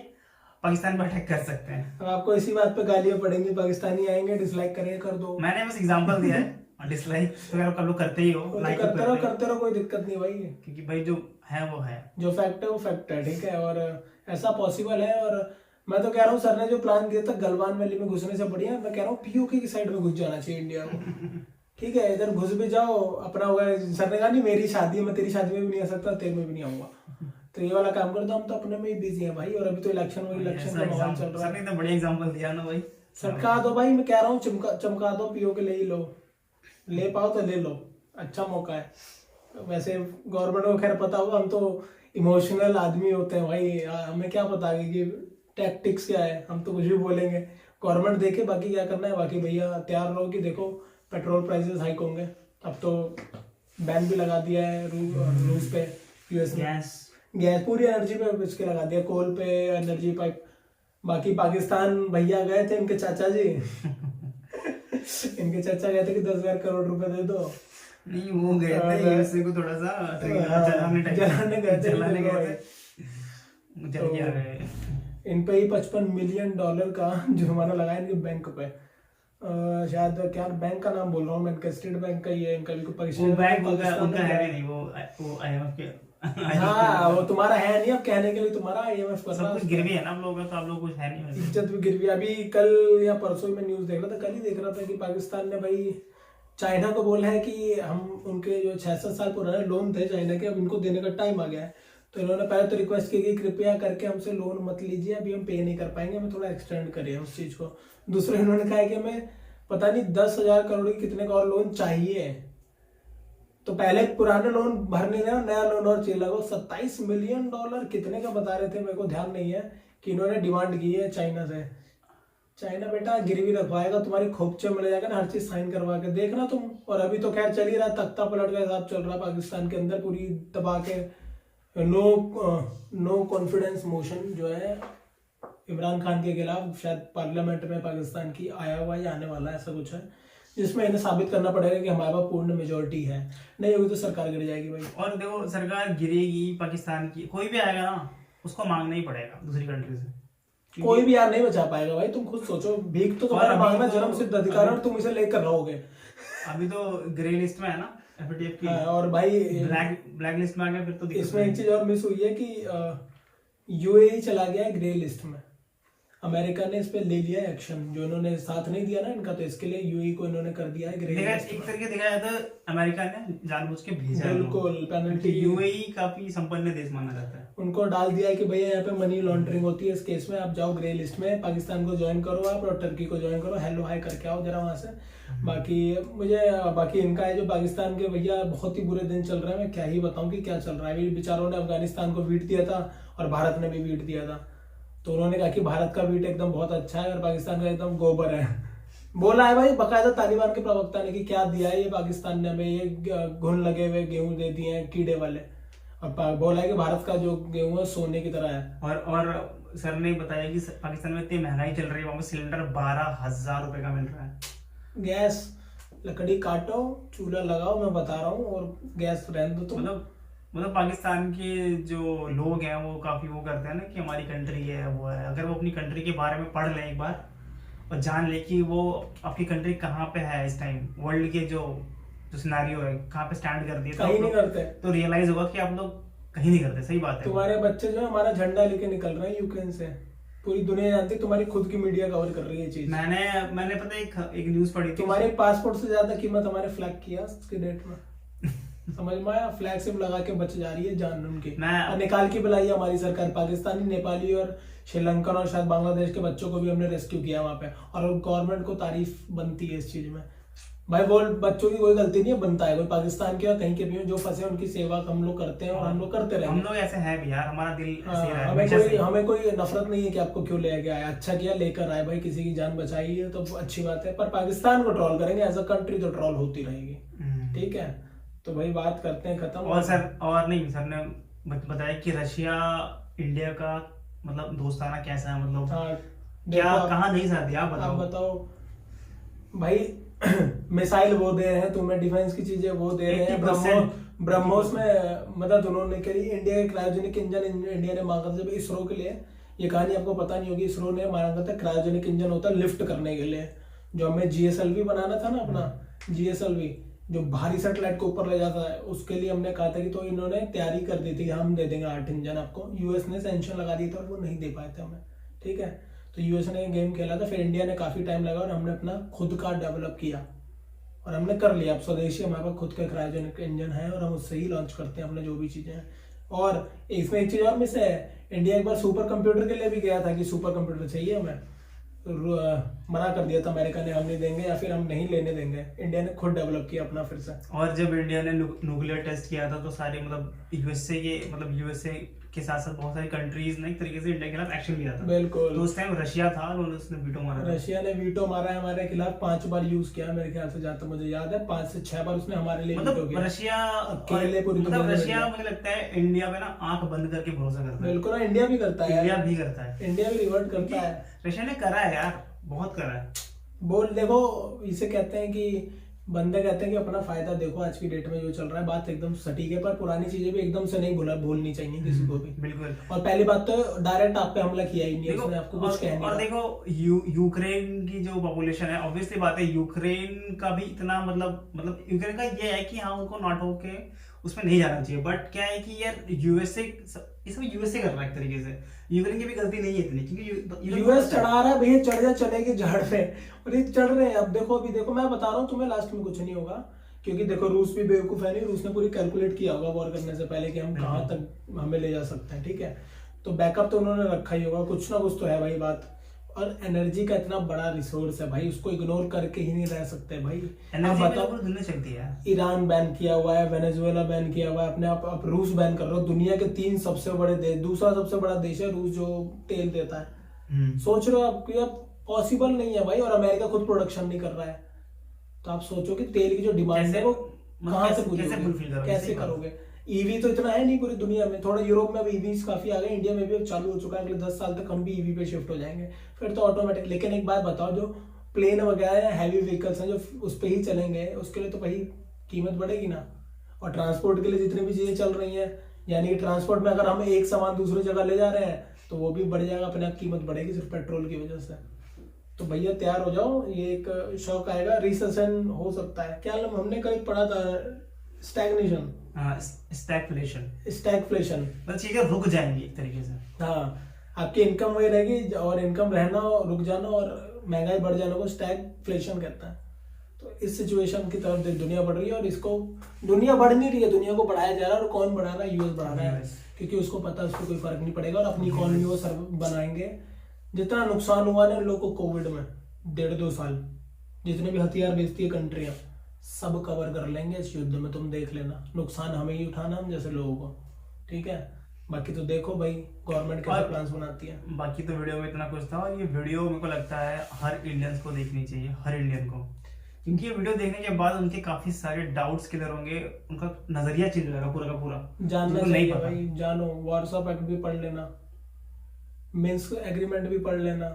पाकिस्तान पर अटैक कर सकते हैं। अब आपको इसी बात पे गालियां पड़ेंगी, पाकिस्तानी आएंगे डिसलाइक करेंगे, कर दो। मैंने बस एग्जांपल दिया है, डिसलाइक तो आप लोग करते ही हो, लाइक करते रहो, कोई दिक्कत नहीं भाई, क्योंकि भाई जो है वो है, जो फैक्ट है वो फैक्ट है, ठीक है। और ऐसा पॉसिबल है। और मैं तो कह रहा हूँ सर ने जो प्लान किया था गलवान वैली में घुसने से बढ़िया, मैं कह रहा हूँ पीओके की साइड में घुस जाना चाहिए इंडिया को, ठीक है। इधर घुस भी जाओ अपना होगा। सर ने कहा नहीं मेरी शादी है, मैं तेरी शादी में भी नहीं आ सकता, तेरे में भी नहीं आऊंगा, तो ये वाला काम कर दो। हम तो अपने में ही बिजी हैं भाई, और अभी तो इलेक्शन का माहौल चल रहा है। सर ने बढ़िया एग्जांपल दिया ना भाई, चमका दो भाई, मैं कह रहा हूँ चमका दो, पीओके ले ही लो, ले पाओ तो ले लो, अच्छा मौका है। वैसे गवर्नमेंट को खैर पता होगा, हम तो इमोशनल आदमी होते हैं भाई, हमें क्या पता है कि टैक्टिक्स क्या है, हम तो कुछ भी बोलेंगे। गवर्नमेंट देखे बाकी क्या करना है, बाकी भैया तैयार रहो कि देखो पेट्रोल प्राइसेस हाइक होंगे। अब तो बैन भी लगा दिया है रूस पे, यूएस में गैस पूरी एनर्जी पे इसके लगा दिया, कोल पे, एनर्जी पाइप। बाकी पाकिस्तान भैया गए थे इनके चाचा जी इनके चाचा गए थे कि 10,000 करोड़ रुपए दे दो। नहीं वो गए थे यूएसए को थोड़ा सा जलाने गए थे, जल गया। इन पे ही $55 मिलियन का जुर्माना लगाया इनके बैंक पे। शायद क्या बैंक का नाम बोल रहा हूँ मैं, इनका स्टेट बैंक का ही है, इनका भी वो बैंक उनका है नहीं, वो आईएमएफ के। हाँ वो तुम्हारा है नहीं, अब कहने के लिए तुम्हारा आईएमएफ कर रहा है, सब कुछ गिरवी है ना आप लोगों का, तो आप लोग कुछ है नहीं, इज्जत भी गिरवी। अभी कल या परसों में न्यूज देख रहा था, कल ही देख रहा था कि पाकिस्तान ने भाई चाइना को बोला है कि हम उनके जो 6-7 साल पुराने लोन थे चाइना के, अब इनको देने का टाइम आ गया है। तो इन्होंने पहले तो रिक्वेस्ट की कि कृपया करके हमसे लोन मत लीजिए, अभी हम पे नहीं कर पाएंगे, हमें थोड़ा एक्सटेंड करिए उस चीज को। दूसरे इन्होंने कहा है कि हमें पता नहीं 10,000 करोड़ की कितने का और लोन चाहिए, तो पहले पुराने लोन भर नहीं रहे, नया लोन और चाहिए। लगभग $27 मिलियन कितने का बता रहे थे, मेरे को ध्यान नहीं है, कि इन्होंने डिमांड की है चाइना से। चाइना बेटा गिरवी रखवाएगा, तुम्हारी खोपचे में ले जाकर हर चीज साइन करवा के देखना तुम। और अभी तो खैर चल ही रहा, तख्ता पलट का हिसाब चल रहा पाकिस्तान के अंदर, पूरी दबा के नो कॉन्फिडेंस मोशन जो है इमरान खान के खिलाफ, शायद पार्लियामेंट में पाकिस्तान की आया हुआ या आने वाला, ऐसा कुछ है, जिसमें इन्हें साबित करना पड़ेगा कि हमारे पास पूर्ण मेजोरिटी है। नहीं होगी तो सरकार गिर जाएगी भाई। और देखो सरकार गिरेगी, पाकिस्तान की कोई भी आएगा ना उसको मांगना ही पड़ेगा दूसरी कंट्री से, कोई भी यार नहीं बचा पाएगा भाई। तुम खुद सोचो, भीख तो तुम्हारा मांगना जन्म सिद्ध अधिकार है और तुम इसे लेकर रहोगे। अभी तो ग्रे लिस्ट में है ना एफएटीएफ की, और भाई ब्लैक लिस्ट में आ गया, फिर तो इसमें एक चीज और मिस हुई है कि यूएई चला गया है ग्रे लिस्ट में। अमेरिका ने इस पे ले लिया एक्शन, जो इन्होंने साथ नहीं दिया ना इनका, तो इसके लिए यूएई को इन्होंने कर दिया है ग्रे देखा लिस्ट एक में। तरीके देखा जाए तो अमेरिका ने जानबूझ के भेजा है उनको। बिल्कुल पेनल्टी यूएई काफी संपन्न देश माना जाता है। उनको डाल दिया है कि भैया यहाँ पे मनी लॉन्ड्रिंग होती है, इस केस में आप जाओ ग्रे लिस्ट में, पाकिस्तान को ज्वाइन करो आप और टर्की को ज्वाइन करो, हेलो हाय करके आओ जरा वहां से। बाकी इनका है जो पाकिस्तान के, भैया बहुत ही बुरे दिन चल रहे हैं, मैं क्या ही बताऊं कि क्या चल रहा है। अभी बेचारों ने अफगानिस्तान को वीट दिया था और भारत ने भी वीट दिया था, तो उन्होंने कहा कि भारत का वीट एकदम बहुत अच्छा है और पाकिस्तान का एकदम गोबर है। बोला है भाई बकायदा तालिबान के प्रवक्ता ने कि क्या दिया है ये पाकिस्तान ने हमें, ये घुन लगे हुए गेहूं दे दिए हैं कीड़े वाले, और बोला है कि भारत का जो गेहूं है सोने की तरह है। और सर ने बताया कि पाकिस्तान में इतनी महंगाई चल रही है, वहां पे सिलेंडर 12,000 रुपए का मिल रहा है। गैस लकड़ी काटो, चूल्हा लगाओ, मैं बता रहा हूँ, और गैस रहने दो। तो मतलब पाकिस्तान के जो लोग हैं वो काफी वो करते हैं ना कि हमारी कंट्री है वो है। अगर वो अपनी कंट्री के बारे में पढ़ लें एक बार और जान ले कि वो आपकी कंट्री कहाँ पे है इस टाइम, वर्ल्ड के जो सिनेरियो है कहाँ पे स्टैंड कर दिए, कहीं नहीं करते, तो रियलाइज होगा कि आप लोग कहीं नहीं करते। सही बात है। तुम्हारे बच्चे जो है हमारा झंडा लेके निकल रहे हैं यूक्रेन से, पूरी दुनिया जानती है, तुम्हारी खुद की मीडिया कवर कर रही है चीज। मैंने पता एक न्यूज पढ़ी थी, तुम्हारे पासपोर्ट से ज्यादा कीमत हमारे फ्लैग की है आज के डेट में। समझ में आया, फ्लैग सिर्फ लगा के बच जा रही है जान उनकी, और निकाल के बुलाई है हमारी सरकार। पाकिस्तानी, नेपाली और श्रीलंकन और शायद बांग्लादेश के बच्चों को भी हमने रेस्क्यू किया वहां पे, और गवर्नमेंट को तारीफ बनती है इस चीज में। भाई वो बच्चों की कोई गलती नहीं है, बनता है, कोई पाकिस्तान के और कहीं के भी हो जो फंसे उनकी सेवा हम लोग करते हैं और हम लोग करते रहेंगे। हम लोग ऐसे हैं भी यार, हमारा दिल ऐसे ही रहा है। हमें कोई नफरत नहीं है कि आपको क्यों ले गया है, अच्छा किया लेकर आए, भाई किसी की जान बचाई है तो अच्छी बात है, पर पाकिस्तान को ट्रोल करेंगे एज अ कंट्री तो ट्रोल होती रहेगी। ठीक है, तो भाई बात करते हैं खत्म। और सर ने बताया कि रशिया इंडिया का मतलब दोस्ताना कैसा है, मतलब क्या कहाँ नहीं साथ दिया, आप बताओ भाई। मिसाइल वो दे रहे हैं तुम्हें, डिफेंस की चीजें वो दे रहे हैं, ब्रह्मोस में मदद उन्होंने करी। इंडिया के क्रायोजेनिक इंजन इंडिया ने मांगा था जब इसरो के लिए, ये कहानी आपको पता नहीं होगी, इसरो ने मांगा था क्रायोजेनिक इंजन होता है लिफ्ट करने के लिए, जो हमें GSLV बनाना था ना अपना, GSLV जो भारी सैटेलाइट को ऊपर ले जाता है, उसके लिए हमने कहा था कि, तो इन्होंने तैयारी कर दी थी कि हम दे देंगे 8 इंजन आपको। यूएस ने सैंक्शन लगा दिया था और वो नहीं दे पाए थे हमें। ठीक है, तो यूएस ने गेम खेला था, फिर इंडिया ने काफी टाइम लगा और हमने अपना खुद का डेवलप किया और हमने कर लिया। अब स्वदेशी हमारे पास खुद का क्रायोजेनिक इंजन है और हम उससे ही लॉन्च करते हैं अपने जो भी चीजें हैं। और इसमें एक चीज और मिस है, इंडिया एक बार सुपर कंप्यूटर के लिए भी गया था कि सुपर कंप्यूटर चाहिए हमें, मना कर दिया था अमेरिका ने, हम नहीं देंगे या फिर हम नहीं लेने देंगे। इंडिया ने खुद डेवलप किया अपना फिर से। और जब इंडिया ने न्यूक्लियर टेस्ट किया था तो सारे यूएसए के साथ साथ बहुत सारी कंट्रीज ने एक तरीके से इंडिया के खिलाफ एक्शन लिया था। बिल्कुल, तो उस टाइम रशिया था और उसने वीटो मारा। रशिया ने वीटो मारा है हमारे खिलाफ, 5 बार यूज किया मेरे ख्याल से, जहां तक मुझे याद है 5 से 6 बार उसने हमारे लिए वीटो किया। रशिया अकेले पूरी दुनिया में रशिया मुझे लगता है इंडिया पे ना आंख बंद करके भरोसा करता है। बिल्कुल, इंडिया भी करता है, इंडिया भी करता है, इंडिया भी रिवर्ट करता है। रशिया ने करा है यार, बहुत करा है। बोल देखो, इसे कहते हैं कि बंदे कहते हैं कि अपना फायदा देखो, आज की डेट में जो चल रहा है बात एकदम सटीक है, पर पुरानी चीजें भी एकदम से नहीं भूलनी चाहिए किसी को भी। बिल्कुल। और पहली बात तो डायरेक्ट आप पे हमला किया इंडिया ने, आपको कुछ कहने और देखो यूक्रेन की जो पॉपुलेशन है, ऑब्वियसली बात है यूक्रेन का भी इतना मतलब यूक्रेन का ये है कि हाँ उनको नाटो के उसमें नहीं जाना चाहिए, बट क्या है कि यार यूएसए कर रहा है एक तरीके से, यूक्रेन की भी गलती नहीं है इतनी, क्योंकि यूएस चढ़ा रहा है भैया, चढ़ जा चलेगी झाड़ पे, और ये चढ़ रहे हैं। अब देखो, अभी देखो मैं बता रहा हूँ तुम्हें, लास्ट में कुछ नहीं होगा, क्योंकि देखो रूस भी बेवकूफ है नहीं, रूस ने पूरी कैलकुलेट किया होगा वॉर करने से पहले कि हम कहाँ तक हमें ले जा सकते हैं। ठीक है, तो बैकअप तो उन्होंने रखा ही होगा, कुछ ना कुछ तो है भाई बात। और एनर्जी का इतना बड़ा रिसोर्स है भाई, उसको इग्नोर करके ही नहीं रह सकते भाई। आप बताओ, दुनिया चलती है। ईरान बैन किया हुआ है, वेनेजुएला बैन किया हुआ है, अपने आप रूस बैन कर रहे हो। दुनिया के 3 सबसे बड़े देश, दूसरा सबसे बड़ा देश है रूस जो तेल देता है। सोच रहे हो आप कि अब पॉसिबल नहीं है भाई, और अमेरिका खुद प्रोडक्शन नहीं कर रहा है, तो आप सोचो कि तेल की जो डिमांड है वो कहाँ से पूरी कैसे करोगे। ईवी तो इतना है नहीं पूरी दुनिया में, थोड़ा यूरोप में भी ईवीज काफी आ गए, इंडिया में भी अब चालू हो चुका है, अगले 10 साल तक हम भी ईवी पे शिफ्ट हो जाएंगे, फिर तो ऑटोमेटिक। लेकिन एक बात बताओ, जो प्लेन वगैरह हैवी व्हीकल्स हैं जो उस पे ही चलेंगे, उसके लिए तो भाई कीमत बढ़ेगी ना। और ट्रांसपोर्ट के लिए जितनी भी चीजें चल रही हैं, यानी कि ट्रांसपोर्ट में अगर हम एक सामान दूसरी जगह ले जा रहे हैं तो वो भी बढ़ जाएगा, अपने आप कीमत बढ़ेगी सिर्फ पेट्रोल की वजह से। तो भैया तैयार हो जाओ, ये एक शौक आएगा, रिसेशन हो सकता है। क्या हमने कहीं पढ़ा था, स्टैग्नेशन, स्टैगफ्लेशन, स्टैगफ्लेशन, मतलब चीजें रुक जाएंगी एक तरीके से। हाँ, आपकी इनकम वही रहेगी, और इनकम रहना और रुक जाना और महंगाई बढ़ जाने को स्टैगफ्लेशन कहता है। तो इस सिचुएशन की तरफ दुनिया बढ़ रही है, और इसको दुनिया बढ़ नहीं रही है, दुनिया को बढ़ाया जा रहा है। और कौन बढ़ा रहा है? यूएस बढ़ा रहा है, क्योंकि उसको पता है उसको कोई फर्क नहीं पड़ेगा, और अपनी इकोनॉमी वो सर्व बनाएंगे। जितना नुकसान हुआ ना इन लोगों को कोविड में 1.5-2 साल, जितने भी हथियार बेचती है कंट्रियां, सब कवर कर लेंगे इस युद्ध में। तुम देख लेना, नुकसान हमें ही उठाना, हम जैसे लोगों को। ठीक है, बाकी तो देखो भाई गवर्नमेंट कैसे प्लान्स बनाती है। बाकी तो वीडियो में इतना कुछ था, और ये वीडियो मेरे को लगता है हर इंडियंस को देखनी चाहिए, हर इंडियन को, क्योंकि ये वीडियो देखने के बाद उनके काफी सारे डाउट्स क्लियर होंगे, उनका नजरिया चेंज हो जाएगा पूरा का पूरा। जानना नहीं चाहिए पता भाई, जानो। वार्सो पैक्ट भी पढ़ लेना, मिन्स्क एग्रीमेंट भी पढ़ लेना,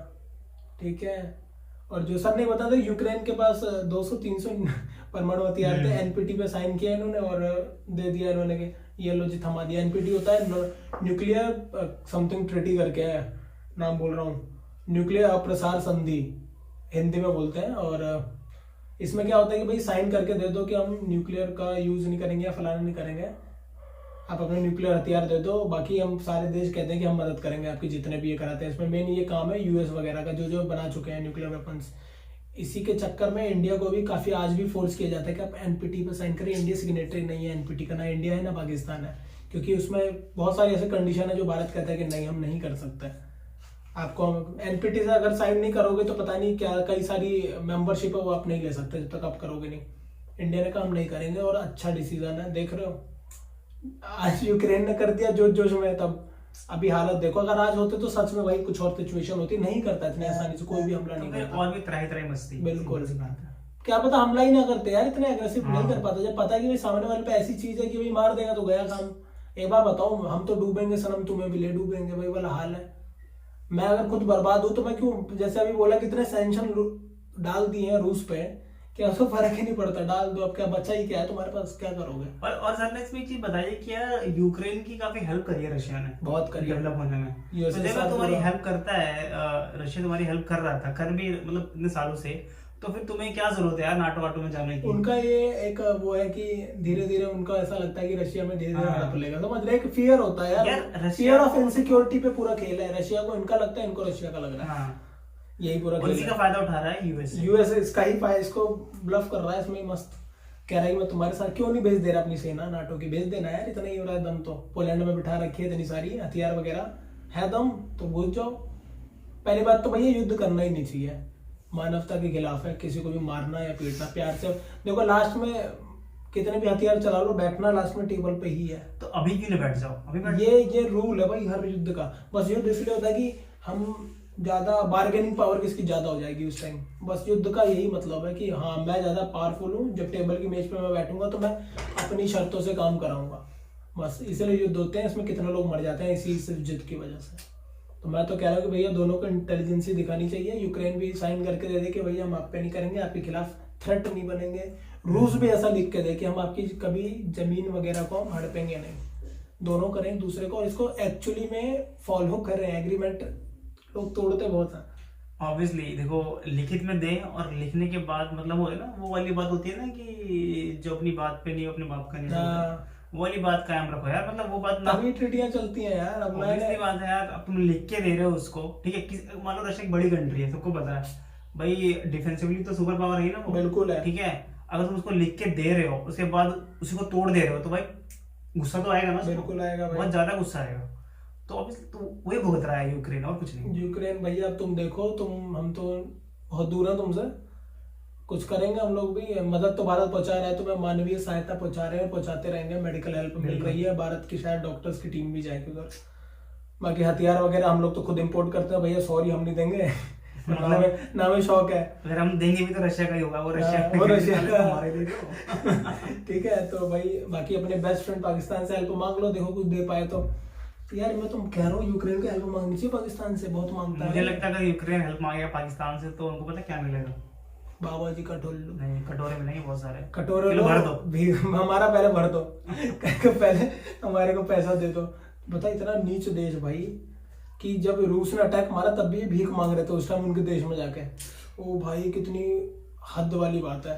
ठीक है। और जो सर नहीं बता, यूक्रेन के पास 200-300 परमाणु हथियार थे, एनपीटी पे साइन किया इन्होंने और दे दिया इन्होंने कि ये लो जी, थमा दिया। एनपीटी होता है न्यूक्लियर समथिंग ट्रीटी करके है, नाम बोल रहा हूँ, न्यूक्लियर अप्रसार संधि हिंदी में बोलते हैं। और इसमें क्या होता है कि भाई साइन करके दे दो कि हम न्यूक्लियर का यूज नहीं करेंगे या फलाना नहीं करेंगे, आप अपने न्यूक्लियर हथियार दे दो, बाकी हम सारे देश कहते हैं कि हम मदद करेंगे आपकी, जितने भी ये कराते हैं। इसमें मेन ये काम है यूएस वगैरह का, जो जो बना चुके हैं न्यूक्लियर वेपन्स। इसी के चक्कर में इंडिया को भी काफी आज भी फोर्स किया जाता है कि आप एनपीटी पे साइन करें। इंडिया सिग्नेटरी नहीं है एनपीटी का, ना इंडिया है ना पाकिस्तान है, क्योंकि उसमें बहुत सारी ऐसे कंडीशन है जो भारत कहता है कि नहीं, हम नहीं कर सकते। आपको एनपीटी से अगर साइन नहीं करोगे तो पता नहीं क्या कई सारी मेंबरशिप है वो आप नहीं ले सकते जब तक आप करोगे नहीं। इंडिया ने कहा हम नहीं करेंगे, और अच्छा डिसीजन है। देख रहे हो आज यूक्रेन ने कर दिया जोश जोश में, तब अभी हालत देखो। अगर आज होते तो सच में भाई कुछ और सिचुएशन होती, नहीं करता इतनी आसानी से कोई भी हमला नहीं करता। और भी तरह तरह मस्ती, बिल्कुल, क्या पता हमला ही ना करते यार, इतने अग्रेसिव नहीं कर पाते। जब पता है कि भाई सामने वाले पे ऐसी चीज है कि भाई मार देगा तो गया काम। एक बार बताओ, हम तो डूबेंगे सनम, तुम्हें भी ले डूबेंगे, वही वाला हाल है। मैं अगर खुद बर्बाद हूं तो मैं क्यों, जैसे अभी बोला कितने सैंक्शन डाल दिए हैं रूस पे, क्या उसको फर्क ही नहीं पड़ता, डाल दो, अब क्या बचा ही क्या है तुम्हारे पास, क्या करोगे। और सर ने इसमें एक चीज बताइए कि यार यूक्रेन की काफी हेल्प करी है रशिया ने, बहुत करी है डेवलप होने में। तो जब तुम्हारी हेल्प करता है, रशिया तुम्हारी हेल्प कर रहा था, कर भी मतलब इतने सालों से, तो फिर तुम्हें क्या जरूरत है यार नाटो वाटो में जाने की। उनका ये एक वो है कि धीरे धीरे उनका ऐसा लगता है कि रशिया में धीरे धीरे हड़प लेगा, समझ रहे, एक फियर होता है यार, फियर ऑफ इनसिक्योरिटी पे पूरा खेल है। रशिया को इनका लगता है, इनको रशिया का लग रहा है, यही पूरा खेल है। का फायदा उठा रहा है यूएस इसका ही फायदा, इसको ब्लफ कर रहा है इसमें, मस्त कह रहा है मैं तुम्हारे साथ क्यों नहीं भेज दे रहा अपनी सेना नाटो की, भेज देना यार, इतना ही हो रहा है दम तो। पोलैंड में बिठा रखी है इतनी सारी हथियार वगैरह है, दम तो घुस जाओ। पहली बात तो भैया युद्ध करना ही नहीं चाहिए, मानवता के खिलाफ है, किसी को भी मारना या पीटना। प्यार से देखो, लास्ट में कितने भी हथियार चला लो, बैठना लास्ट में टेबल पे ही है। तो अभी क्यों नहीं बैठ जाओ, अभी बैठ ये रूल है भाई हर युद्ध का। बस युद्ध इसलिए होता है कि हम ज्यादा बार्गेनिंग पावर किसकी ज्यादा हो जाएगी उस टाइम, बस युद्ध का यही मतलब है कि हाँ मैं ज्यादा पावरफुल हूँ, जब टेबल की मेज पे मैं बैठूंगा तो मैं अपनी शर्तों से काम कराऊंगा, बस इसलिए युद्ध होते हैं। इसमें कितने लोग मर जाते हैं इसी सिर्फ जिद की वजह से। तो मैं तो कह रहा हूँ कि भैया दोनों को इंटेलिजेंसी दिखानी चाहिए। यूक्रेन भी साइन करके दे दे कि भैया हम आप पे नहीं करेंगे, आपके खिलाफ थ्रेट नहीं बनेंगे। रूस भी ऐसा लिख के दे कि हम आपकी कभी जमीन वगैरह को हम हड़पेंगे नहीं। दोनों करें दूसरे को, और इसको एक्चुअली में फॉलो करें। एग्रीमेंट लोग तोड़ते बहुत हैं। ऑब्वियसली देखो, लिखित में दे, और लिखने के बाद मतलब हो ना वो वाली बात होती है ना कि जो अपनी बात पे नहीं अपने बाप का नहीं, वो वाली बात कायम रखो यार। मतलब वो बात तभी ट्रीटियां चलती हैं यार। अब मैंने बात है यार, अब तुम लिख के दे रहे हो उसको, ठीक है, मान लो रशिया एक बड़ी कंट्री है, सबको पता है भाई, डिफेंसिवली तो सुपर पावर है ना वो, बिल्कुल है, ठीक है। अगर तुम उसको लिख के दे रहे हो, उसके बाद उसी को तोड़ दे रहे हो, तो भाई गुस्सा तो आएगा ना, बिल्कुल आएगा भाई, बहुत ज्यादा गुस्सा आएगा। तो ऑब्वियसली तो वही भुगत रहा है यूक्रेन, और कुछ नहीं। यूक्रेन भैया अब तुम देखो, हम तो बहुत दूर है तुमसे, कुछ करेंगे हम लोग भी। मदद तो भारत पहुंचा रहा है, तुम्हें मानवीय सहायता पहुंचा रहे हैं, पहुंचाते रहेंगे। मेडिकल हेल्प मिल रही है, भारत की शायद डॉक्टर्स की टीम भी जाएगी उधर। बाकी हथियार वगैरह हम लोग तो खुद इंपोर्ट करते हैं भैया, सॉरी हम नहीं देंगे। ना में शौक है, अगर हम देंगे भी तो रशिया का ही होगा, वो रशिया का ठीक है। तो भाई बाकी अपने बेस्ट फ्रेंड पाकिस्तान से हेल्प मांग लो, देखो कुछ दे पाए तो। यार मैं तुम कह रहा हूँ यूक्रेन को हेल्प मांगनी चाहिए, पाकिस्तान से बहुत मांगता है। मुझे लगता है अगर यूक्रेन हेल्प मांगेगा पाकिस्तान से तो उनको पता क्या मिलेगा, बाबा जी कटोरे लो। नहीं, कटोरे मिलेंगे बहुत सारे, कटोरे लो, भर दो भी हमारा पहले भर दो पहले हमारे को पैसा दे दो। बता इतना नीच देश भाई कि जब रूस ने अटैक मारा तब भी भीख मांग रहे थे उस टाइम उनके देश में जाके। ओ भाई कितनी हद वाली बात है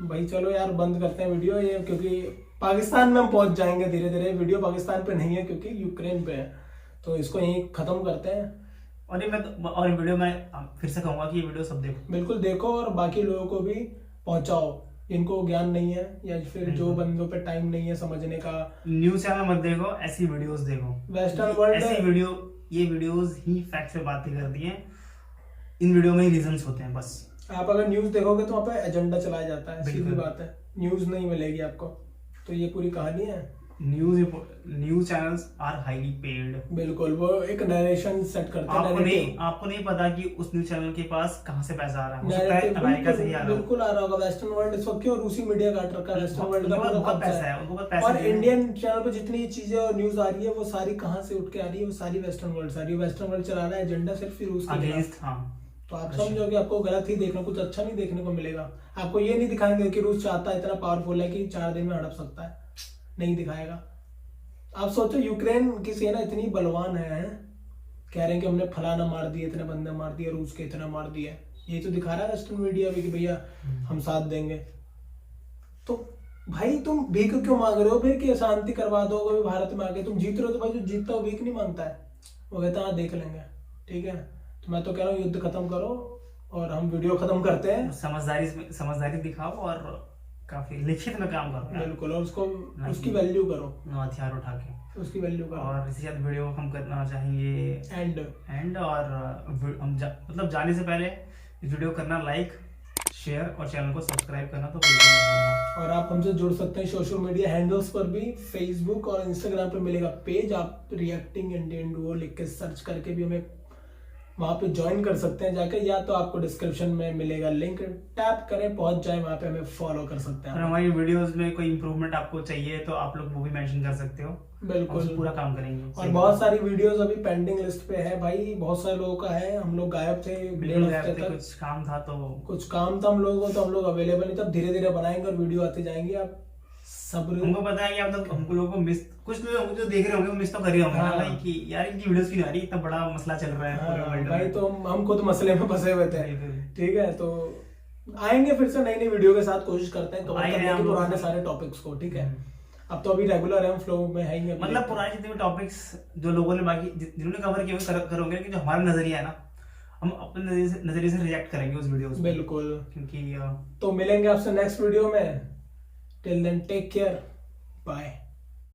भाई। चलो यार बंद करते हैं वीडियो ये, क्योंकि पाकिस्तान में हम पहुंच जाएंगे धीरे धीरे। वीडियो पाकिस्तान पे नहीं है क्योंकि यूक्रेन पे है, तो इसको यहीं खत्म करते हैं। और और वीडियो में फिर से कहूंगा कि ये वीडियो सब देखो, बिल्कुल देखो और बाकी लोगों को भी पहुंचाओ जिनको ज्ञान नहीं है या फिर जो बंदों पे टाइम नहीं है समझने का। न्यूज चैनल मत देखो, ऐसी वीडियोस देखो। वेस्टर्न वर्ल्ड ऐसी ये वीडियोस ही फैक्ट पे बातें करती हैं, इन वीडियो में ही रीजंस होते हैं बस। आप अगर न्यूज देखोगे तो वहाँ पे एजेंडा चलाया जाता है, सीधी बिल्कुल। बात है, न्यूज नहीं मिलेगी आपको। तो ये पूरी कहानी है। News channels are highly paid. बिल्कुल, वो एक नरेशन सेट करते हैं। आपको नहीं पता कि उस न्यूज चैनल के पास कहाँ से पैसा आ रहा है, हो सकता है narrative अमेरिका से ही आ रहा हो। बिल्कुल आ रहा होगा। वेस्टर्न वर्ल्ड इस वक्त क्यों रूसी मीडिया काट रखा है, वेस्टर्न वर्ल्ड का उनको पूरा बहुत कब्जा पैसा है, उनको बहुत पैसा और है। इंडियन चैनल पे जितनी चीजें और न्यूज आ रही है वो सारी कहाँ से उठ के आ रही है, वो सारी वेस्टर्न वर्ल्ड से आ रही है। वेस्टर्न वर्ल्ड चला रहा है एजेंडा सिर्फ रूस के खिलाफ। अगेंस्ट, हाँ। तो आप समझोगे आपको गलत ही देखने, कुछ अच्छा नहीं देखने को मिलेगा। आपको ये नहीं दिखाएंगे कि रूस चाहता है, इतना पावरफुल है कि 4 दिन में हड़प सकता है, नहीं दिखाएगा। आप सोचो यूक्रेन की सेना इतनी बलवान है, कह रहे हैं कि हमने फलाना मार दिए, इतने बंदे मार दिए, रूस के इतना मार दिया। ये तो दिखा रहा है वेस्टर्न मीडिया भी कि भैया हम साथ देंगे। तो भाई तुम भीख क्यों मांग रहे हो फिर कि शांति करवा दो कभी भारत में आके? तुम जीत रहे हो तो भाई जो जीतता हो भीख नहीं मांगता है, वो कहता है हाँ देख लेंगे, ठीक है। तो मैं तो कह रहा हूँ युद्ध खत्म करो और हम वीडियो खत्म करते हैं। समझदारी दिखाओ और काफी लिखित में काम करो यार। बिल्कुल, और उसकी वैल्यू करो, हथियार उठा के उसकी वैल्यू करो। और इसी साथ वीडियो को हम करना चाहेंगे एंड और हम मतलब जाने से पहले इस वीडियो करना लाइक, शेयर और चैनल को सब्सक्राइब करना तो बिल्कुल मत भूलना। और आप हमसे जुड़ सकते हैं सोशल मीडिया हैंडल्स पर भी, फेसबुक और इंस्टाग्राम पे मिलेगा पेज, आप रिएक्टिंग इंडियन डुओ लिख के सर्च करके भी हमें वहां पे ज्वाइन कर सकते हैं जाकर, या तो आपको डिस्क्रिप्शन में मिलेगा लिंक, टैप करें पहुंच जाए वहां पे, हमें फॉलो कर सकते हैं। और हमारी वीडियोस में कोई इंप्रूवमेंट आपको चाहिए तो आप लोग वो भी मेंशन कर सकते हो, बिल्कुल पूरा काम करेंगे। और बहुत सारी वीडियोस अभी पेंडिंग लिस्ट पे है भाई, बहुत सारे लोगों का है। हम लोग गायब थे 1.5 हफ्ते तक, कुछ काम था तो हम लोगों को, तो हम लोग अवेलेबल नहीं, तब धीरे धीरे बनाएंगे और वीडियो आते जाएंगे। आप सब्र, हमको पता है कि आप तो हमको लोगों को मिस, कुछ लोग जो देख रहे होंगे मिस तो कर रहे होंगे ना भाई कि यार इनकी वीडियोस क्यों नहीं आ रही, इतना बड़ा मसला चल रहा है पूरे वर्ल्ड भाई में। तो हम खुद मसले में फंसे हुए थे, बिल्कुल। ठीक है। तो आएंगे फिर से नई नई वीडियो के साथ, कोशिश करते हैं कवर आएंगे करने हम के लोग। पुराने सारे टॉपिक्स को, ठीक है। अब तो अभी रेगुलर है, हम फ्लो में है ही अपने। मतलब पुराने जितने भी टॉपिक्स जो लोगों ने बाकी जिन्होंने कवर किए वो करोगे कि जो हमारा नजरिया है ना, हम अपने नजरिए से रिएक्ट करेंगे उस वीडियो में। बिल्कुल, क्योंकि तो मिलेंगे आपसे नेक्स्ट वीडियो में। Till then take care, bye.